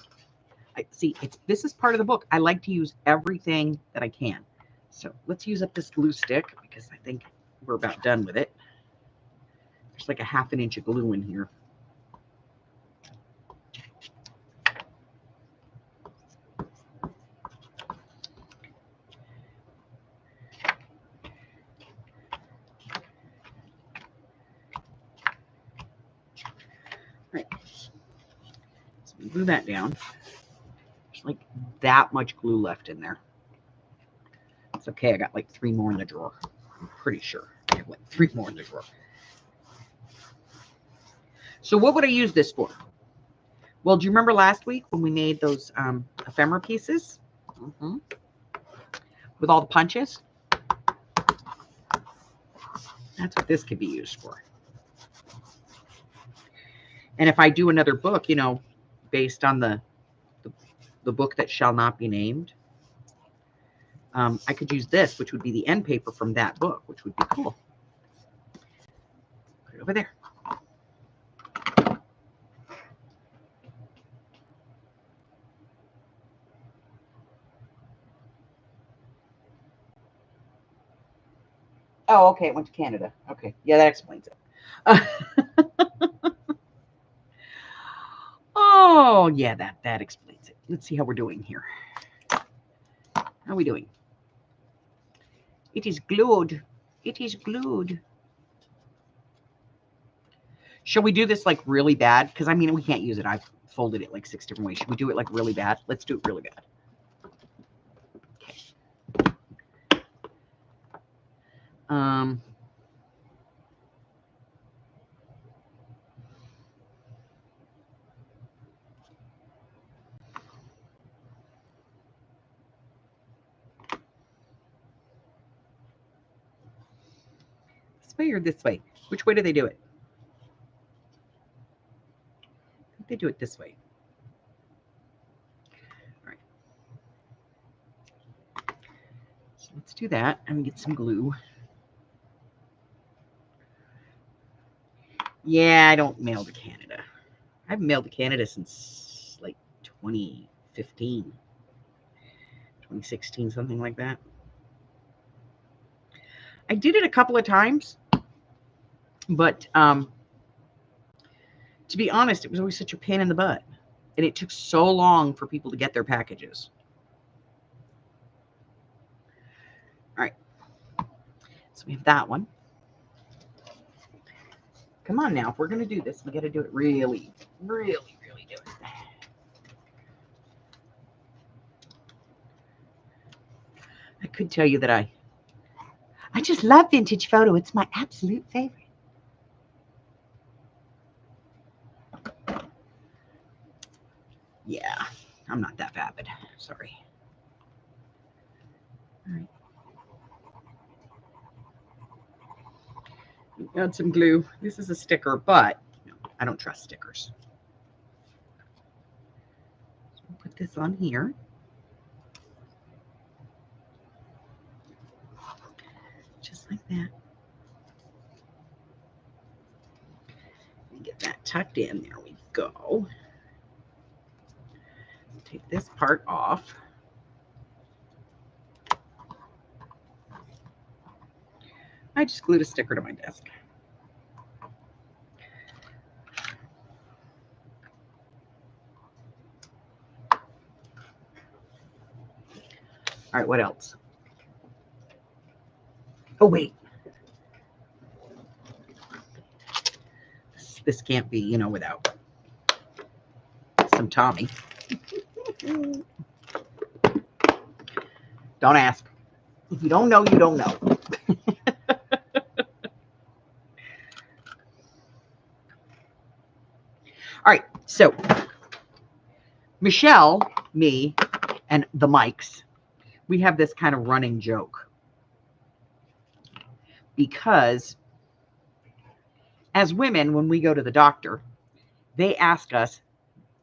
this is part of the book. I like to use everything that I can. So let's use up this glue stick because I think we're about done with it. There's like a 1/2 inch of glue in here. Right. So we glue that down. There's like that much glue left in there. It's okay. I got like 3 more in the drawer. I'm pretty sure I have like 3 more in the drawer. So what would I use this for? Well, do you remember last week when we made those ephemera pieces? With all the punches? That's what this could be used for. And if I do another book, based on the book that shall not be named, I could use this, which would be the end paper from that book, which would be cool. Put it over there. Oh, okay. It went to Canada. Okay. Yeah, that explains it. Oh, yeah, that explains it. Let's see how we're doing here. How are we doing? It is glued. It is glued. Shall we do this like really bad? Because I mean, we can't use it. I've folded it like 6 different ways. Should we do it like really bad? Let's do it really bad. Okay. This way or this way? Which way do they do it? I think they do it this way. All right. So let's do that and get some glue. Yeah, I don't mail to Canada. I haven't mailed to Canada since like 2015, 2016, something like that. I did it a couple of times, but to be honest, it was always such a pain in the butt. And it took so long for people to get their packages. So we have that one. Come on now. If we're going to do this, we got to do it really, really, really do it. I could tell you that I just love vintage photo. It's my absolute favorite. Yeah, I'm not that vapid. Sorry. All right. Got some glue. This is a sticker, but I don't trust stickers. So we'll put this on here. Just like that. Get that tucked in. There we go. Take this part off. I just glued a sticker to my desk. All right, what else? Oh, wait. This can't be, without some Tommy. Don't ask. If you don't know, you don't know. All right, so Michelle, me, and the Mikes, we have this kind of running joke. Because as women, when we go to the doctor, they ask us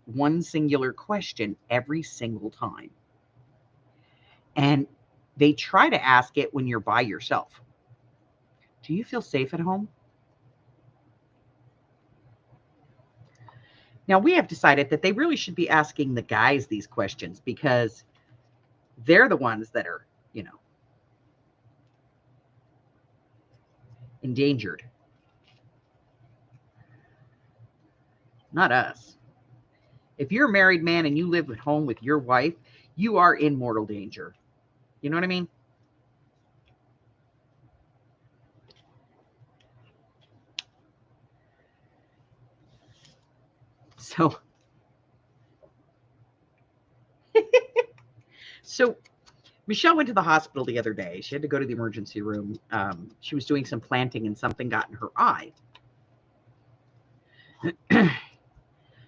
one singular question every single time. And they try to ask it when you're by yourself. Do you feel safe at home? Now, we have decided that they really should be asking the guys these questions because they're the ones that are, endangered. Not us. If you're a married man and you live at home with your wife, you are in mortal danger. You know what I mean? So Michelle went to the hospital the other day. She had to go to the emergency room. She was doing some planting and something got in her eye.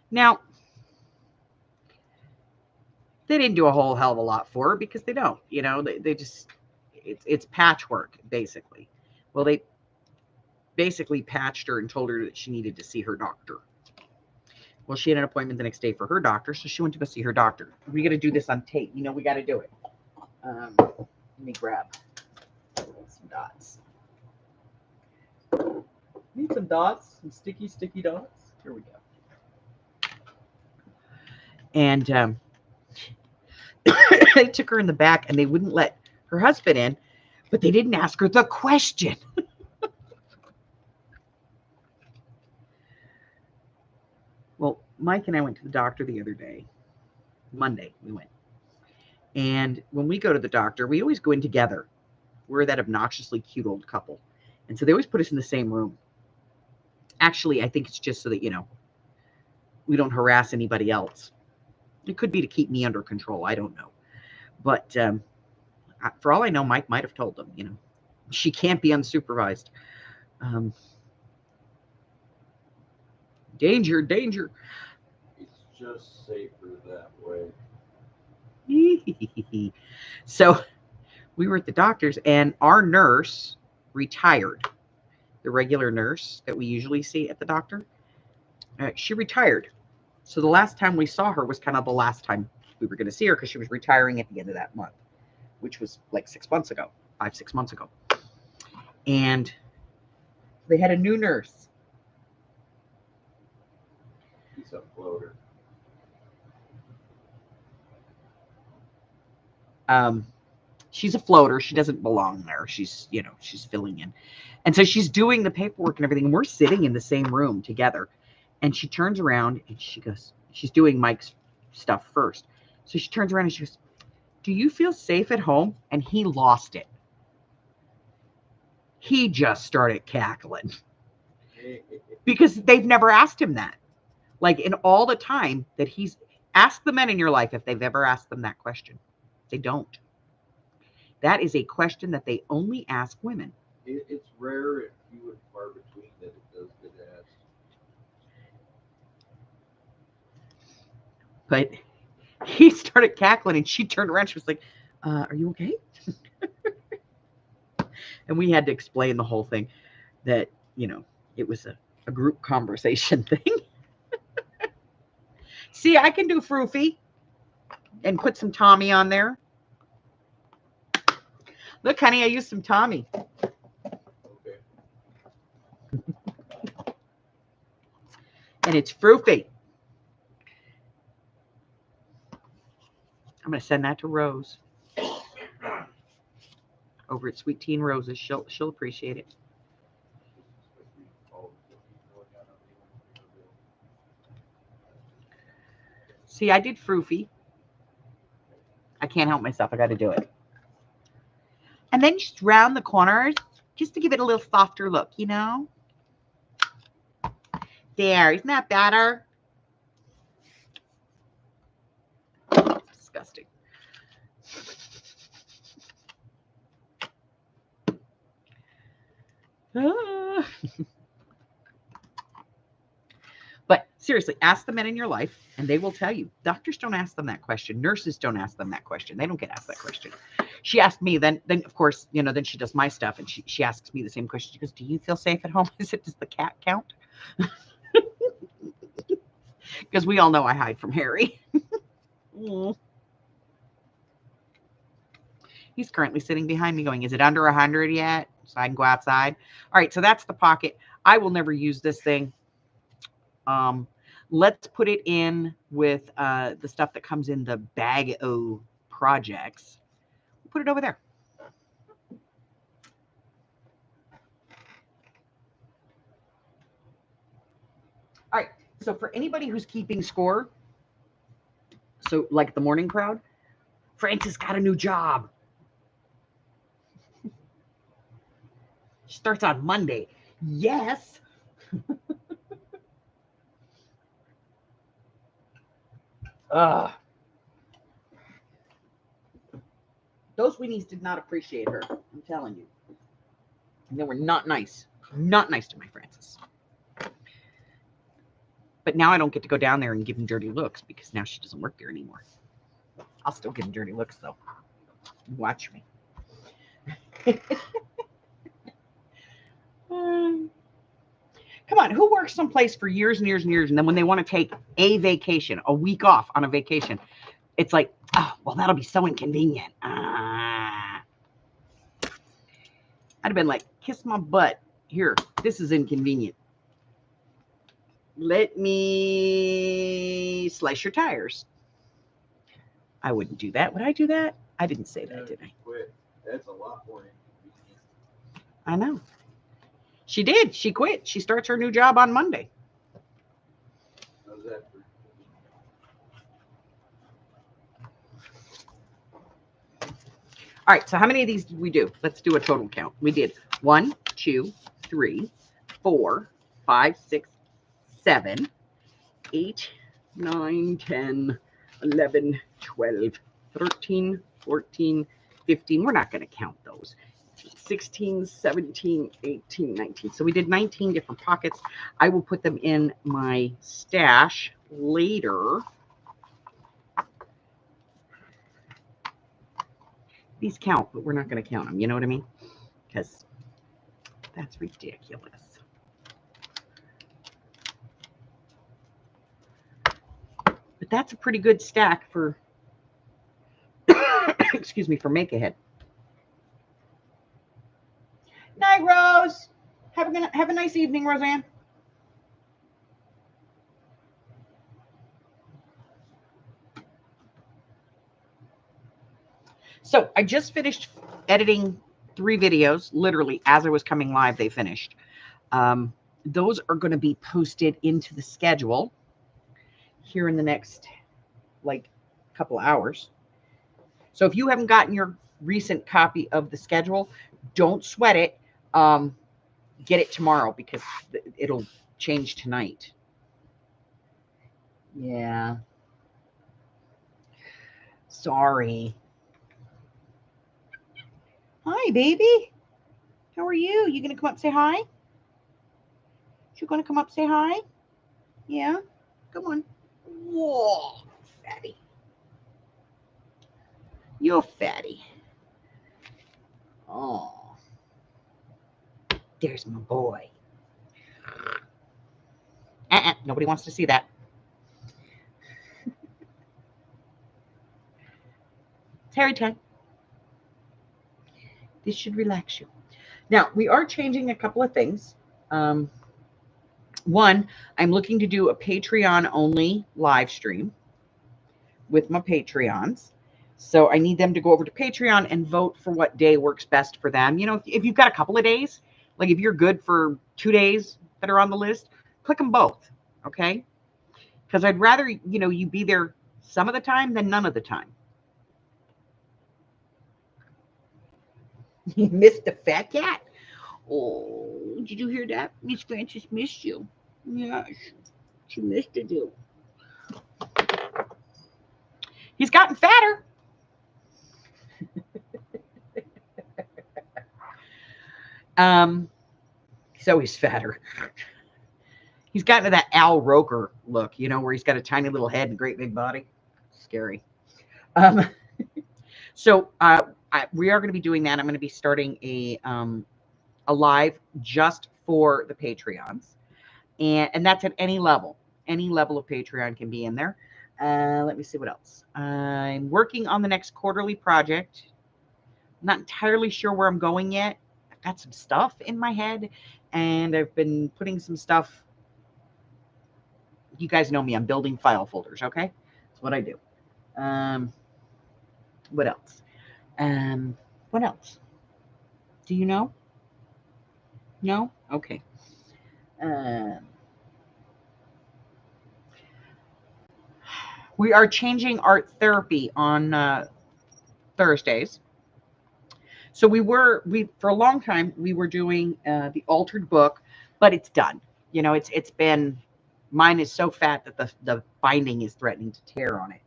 Now, they didn't do a whole hell of a lot for her because they don't, they just, it's patchwork, basically. Well, they basically patched her and told her that she needed to see her doctor. Well, she had an appointment the next day for her doctor, so she went to go see her doctor. We got to do this on tape. We got to do it. Let me grab some dots. Need some dots, some sticky dots. Here we go. And they took her in the back, and they wouldn't let her husband in, but they didn't ask her the question. Well, Mike and I went to the doctor the other day. Monday, we went. And when we go to the doctor, we always go in together. We're that obnoxiously cute old couple. And so they always put us in the same room. Actually, I think it's just so that, we don't harass anybody else. It could be to keep me under control. I don't know. But for all I know, Mike might have told them, she can't be unsupervised. Danger. It's just safer that way. So we were at the doctor's and our nurse retired. The regular nurse that we usually see at the doctor, she retired. So the last time we saw her was kind of the last time we were going to see her because she was retiring at the end of that month, which was like 6 months ago, 5-6 months ago. And they had a new nurse. He's a floater. She's a floater. She doesn't belong there. She's, she's filling in. And so she's doing the paperwork and everything. And we're sitting in the same room together. And she turns around and she goes, she's doing Mike's stuff first. So she turns around and she goes, do you feel safe at home? And he lost it. He just started cackling because they've never asked him that. Like in all the time that he's asked the men in your life if they've ever asked them that question. They don't. That is a question that they only ask women. It's rare and few and far between that it does get asked. But he started cackling and she turned around. She was like, are you okay? And we had to explain the whole thing that, you know, it was a group conversation thing. See, I can do Froofy and put some Tommy on there. Look, honey, I used some Tommy. Okay. And it's Froofy. I'm going to send that to Rose over at Sweet Tea and Roses. She'll appreciate it. See, I did Froofy. I can't help myself. I got to do it. And then just round the corners, just to give it a little softer look, you know? There, isn't that better? Disgusting. But seriously, ask the men in your life and they will tell you. Doctors don't ask them that question. Nurses don't ask them that question. They don't get asked that question. She asked me, then of course, you know, then she does my stuff and she asks me the same question. She goes, do you feel safe at home? Does the cat count? Because we all know I hide from Harry. He's currently sitting behind me going, is it under 100 yet? So I can go outside. All right, so that's the pocket. I will never use this thing. Let's put it in with the stuff that comes in the bag o projects. Put it over there. All right, so for anybody who's keeping score, so like the morning crowd, Frances got a new job. She starts on Monday. Yes. Those Winnies did not appreciate her. I'm telling you. And they were not nice. Not nice to my Frances. But now I don't get to go down there and give them dirty looks because now she doesn't work there anymore. I'll still give them dirty looks, though. Watch me. Come on, who works someplace for years and years and years, and then when they want to take a vacation, a week off on a vacation, it's like, oh, well, that'll be so inconvenient. I'd have been like, kiss my butt. Here, this is inconvenient. Let me slice your tires. I wouldn't do that. Would I do that? I didn't say that, did I? Quit. That's a lot more inconvenient. I know. She did. She quit. She starts her new job on Monday. How's that for All right, so how many of these did we do? Let's do a total count. We did 1, 2, 3, 4, 5, 6, 7, 8, 9, 10, 11, 12, 13, 14, 15. We're not going to count those. 16, 17, 18, 19. So we did 19 different pockets. I will put them in my stash later. These count, but we're not going to count them. You know what I mean? Because that's ridiculous. But that's a pretty good stack for, excuse me, for make-ahead. Night, Rose. Have a nice evening, Roseanne. So I just finished editing 3 videos. Literally, as I was coming live, they finished. Those are going to be posted into the schedule here in the next, like, couple hours. So if you haven't gotten your recent copy of the schedule, don't sweat it. get it tomorrow because it'll change tonight. Yeah. Sorry. Hi, baby. How are you? You gonna come up and say hi? You gonna come up and say hi? Yeah? Come on. Whoa, fatty. You're fatty. Oh. There's my boy. Nobody wants to see that. Terry time. This should relax you. Now, we are changing a couple of things. One, I'm looking to do a Patreon only live stream with my Patreons. So I need them to go over to Patreon and vote for what day works best for them. You know, if you've got a couple of days, like if you're good for 2 days that are on the list, click them both. Okay. Because I'd rather, you know, you be there some of the time than none of the time. You missed the fat cat? Oh, did you hear that? Miss Francis missed you. Yes, she missed you. He's gotten fatter. So he's fatter. He's gotten to that Al Roker look, you know, where he's got a tiny little head and a great big body. Scary. So we are going to be doing that. I'm going to be starting a live just for the Patreons, and that's at any level. Any level of Patreon can be in there. Let me see what else. I'm working on the next quarterly project. I'm not entirely sure where I'm going yet. I've got some stuff in my head, and I've been putting some stuff. You guys know me. I'm building file folders, okay? That's what I do. What else? What else? Do you know? No? Okay. We are changing art therapy on Thursdays. So we for a long time, we were doing the altered book, but it's done. You know, it's been, mine is so fat that the binding is threatening to tear on it.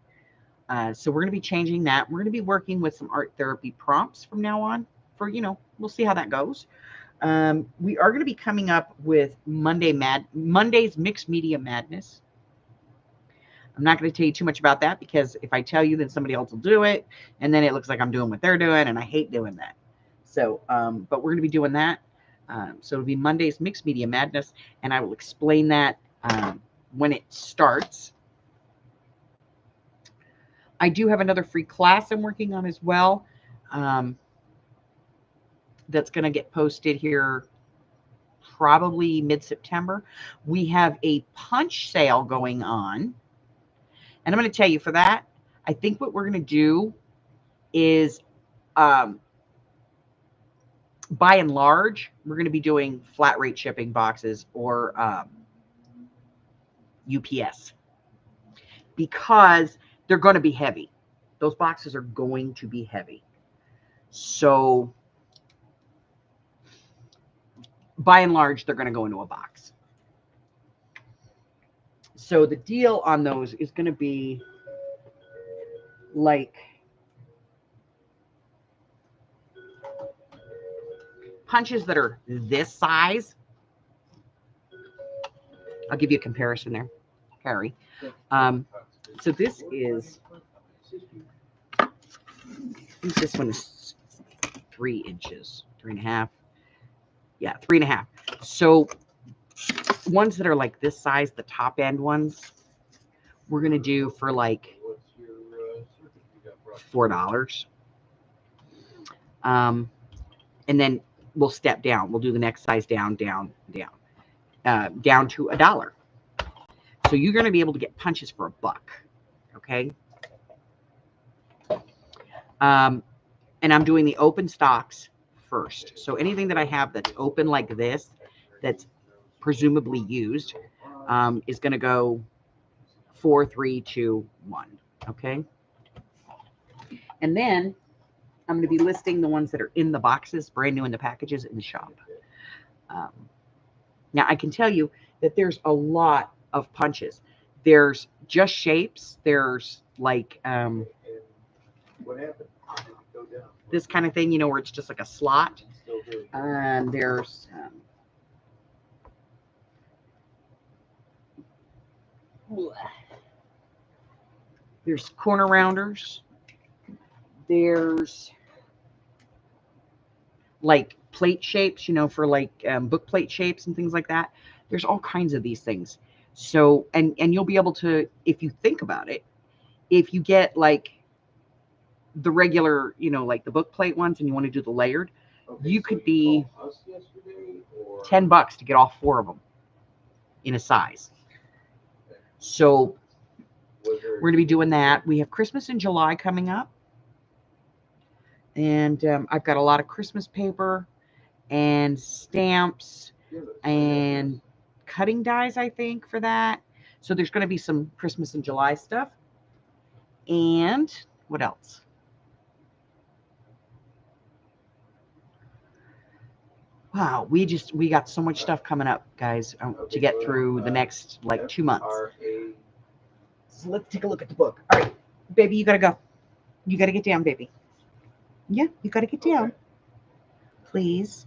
So we're going to be changing that. We're going to be working with some art therapy prompts from now on for, you know, we'll see how that goes. We are going to be coming up with Monday's Mixed Media Madness. I'm not going to tell you too much about that because if I tell you, then somebody else will do it. And then it looks like I'm doing what they're doing. And I hate doing that. So, but we're going to be doing that. So it'll be Monday's Mixed Media Madness. And I will explain that when it starts. I do have another free class I'm working on as well. That's going to get posted here probably mid-September. We have a punch sale going on. And I'm going to tell you for that, I think what we're going to do is, by and large, we're going to be doing flat rate shipping boxes or UPS because they're going to be heavy. Those boxes are going to be heavy. So by and large, they're going to go into a box. So the deal on those is going to be like punches that are this size. I'll give you a comparison there, Harry. So this is, I think this one is 3 inches, 3.5. Yeah, 3.5. So ones that are like this size, the top end ones, we're going to do for like $4. And then we'll step down. We'll do the next size down to $1. So you're going to be able to get punches for $1. Okay. And I'm doing the open stocks first. So anything that I have that's open like this, that's presumably used, is going to go 4, 3, 2, 1. Okay. And then I'm going to be listing the ones that are in the boxes, brand new in the packages in the shop. Now, I can tell you that there's a lot of punches. There's just shapes. There's like And what happened? How did it go down? this kind of thing, you know, where it's just like a slot. Still doing it. And there's corner rounders. There's like plate shapes, you know, for like book plate shapes and things like that. There's all kinds of these things. So, and you'll be able to, if you think about it, if you get like the regular, you know, like the book plate ones, and you want to do the layered, Okay, you so could be called us yesterday, or $10 to get all 4 of them in a size. So was there- we're going to be doing that. We have Christmas in July coming up. And I've got a lot of Christmas paper and stamps Yeah, that's- and cutting dies, I think, for that. So there's going to be some Christmas in July stuff. And what else? Wow, we got so much stuff coming up, guys, to get through the next like 2 months. FRA. So let's take a look at the book. All right, baby, you got to go. You got to get down, baby. Yeah, you got to get down. Okay. Please.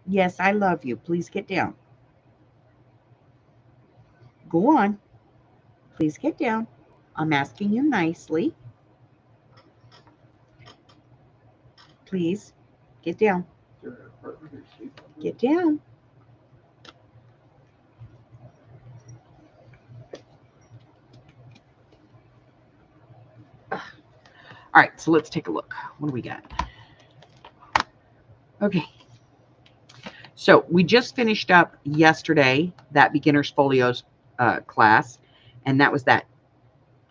Yes, I love you. Please get down. Go on. Please get down. I'm asking you nicely. Please get down. Is there an apartment or suite number? Get down. All right, so let's take a look. What do we got? Okay. So we just finished up yesterday that beginner's folios class, and that was that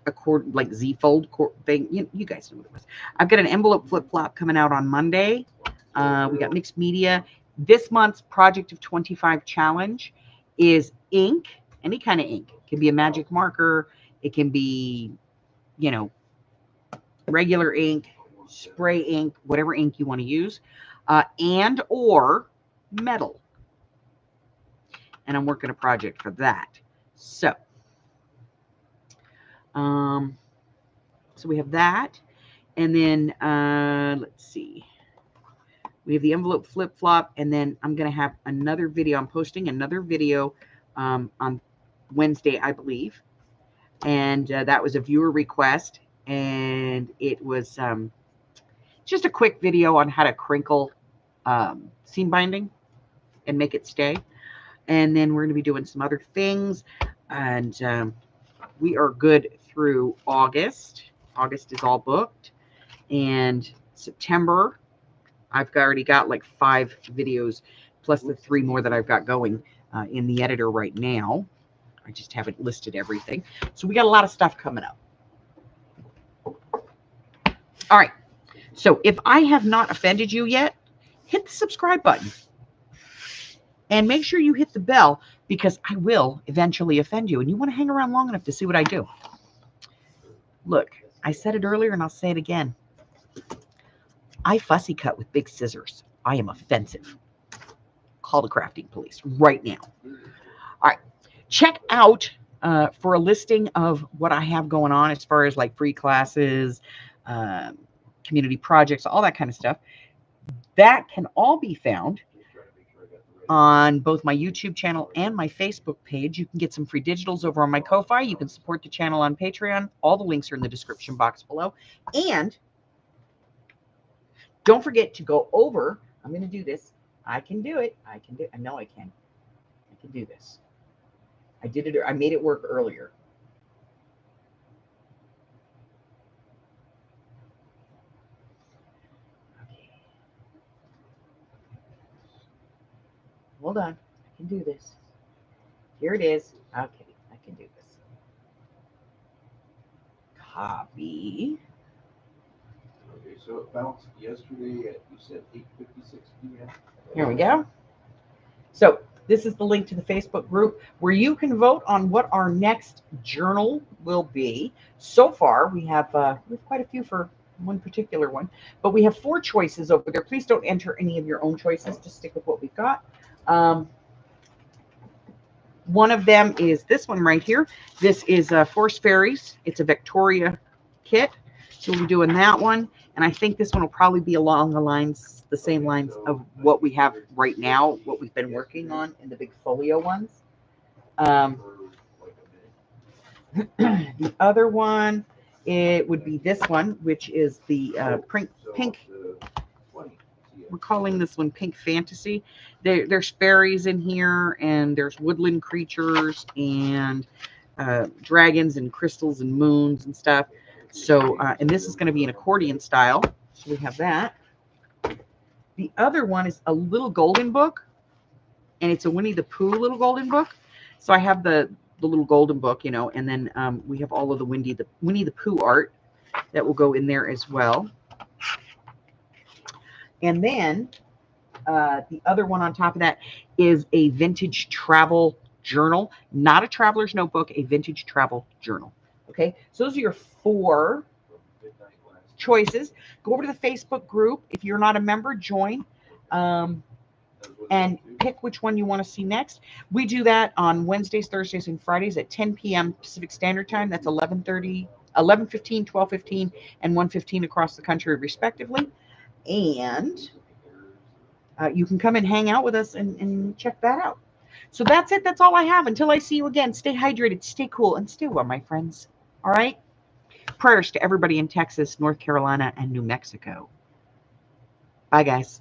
accord like Z-fold thing. You guys know what it was. I've got an envelope flip-flop coming out on Monday. We got mixed media. This month's Project of 25 challenge is ink, any kind of ink. It can be a magic marker. It can be, you know, regular ink, spray ink, whatever ink you want to use, and or metal. And I'm working a project for that. So we have that. And then let's see. We have the envelope flip-flop, and then I'm going to have another video. I'm posting another video on Wednesday, I believe. And that was a viewer request. And it was just a quick video on how to crinkle seam binding and make it stay. And then we're going to be doing some other things. And we are good through August. August is all booked. And September, I've already got like 5 videos, plus the 3 more that I've got going in the editor right now. I just haven't listed everything. So we got a lot of stuff coming up. All right. So if I have not offended you yet, hit the subscribe button. And make sure you hit the bell, because I will eventually offend you. And you want to hang around long enough to see what I do. Look, I said it earlier and I'll say it again. I fussy cut with big scissors. I am offensive. Call the crafting police right now. All right. Check out for a listing of what I have going on as far as like free classes, community projects, all that kind of stuff. That can all be found on both my YouTube channel and my Facebook page. You can get some free digitals over on my Ko-Fi. You can support the channel on Patreon. All the links are in the description box below. And don't forget to go over. I'm going to do this. I can do it. I can do it. I know I can. I can do this. I did it. I made it work earlier. Okay. Hold on. I can do this. Here it is. Okay. I can do this. Copy. Okay, so it bounced yesterday at, you said 8:56 p.m. Here we go. So this is the link to the Facebook group where you can vote on what our next journal will be. So far, we have quite a few for one particular one. But we have 4 choices over there. Please don't enter any of your own choices. Just stick with what we've got. One of them is this one right here. This is Force Fairies. It's a Victoria kit. So we'll be doing that one. And I think this one will probably be along the same lines of what we have right now, what we've been working on in the big folio ones. The other one, it would be this one, which is the pink. We're calling this one Pink Fantasy. There's fairies in here, and there's woodland creatures, and dragons, and crystals, and moons, and stuff. So, and this is going to be an accordion style. So we have that. The other one is a little golden book, and it's a Winnie the Pooh little golden book. So I have the little golden book, and then we have all of the Winnie the Pooh art that will go in there as well. And then the other one on top of that is a vintage travel journal, not a traveler's notebook, a vintage travel journal. Okay, so those are your 4 choices. Go over to the Facebook group. If you're not a member, join and pick which one you want to see next. We do that on Wednesdays, Thursdays, and Fridays at 10 p.m. Pacific Standard Time. That's 11:30, 11:15, 12:15, and 1:15 across the country, respectively. And you can come and hang out with us and check that out. So that's it. That's all I have. Until I see you again, stay hydrated, stay cool, and stay well, my friends. All right? Prayers to everybody in Texas, North Carolina, and New Mexico. Bye, guys.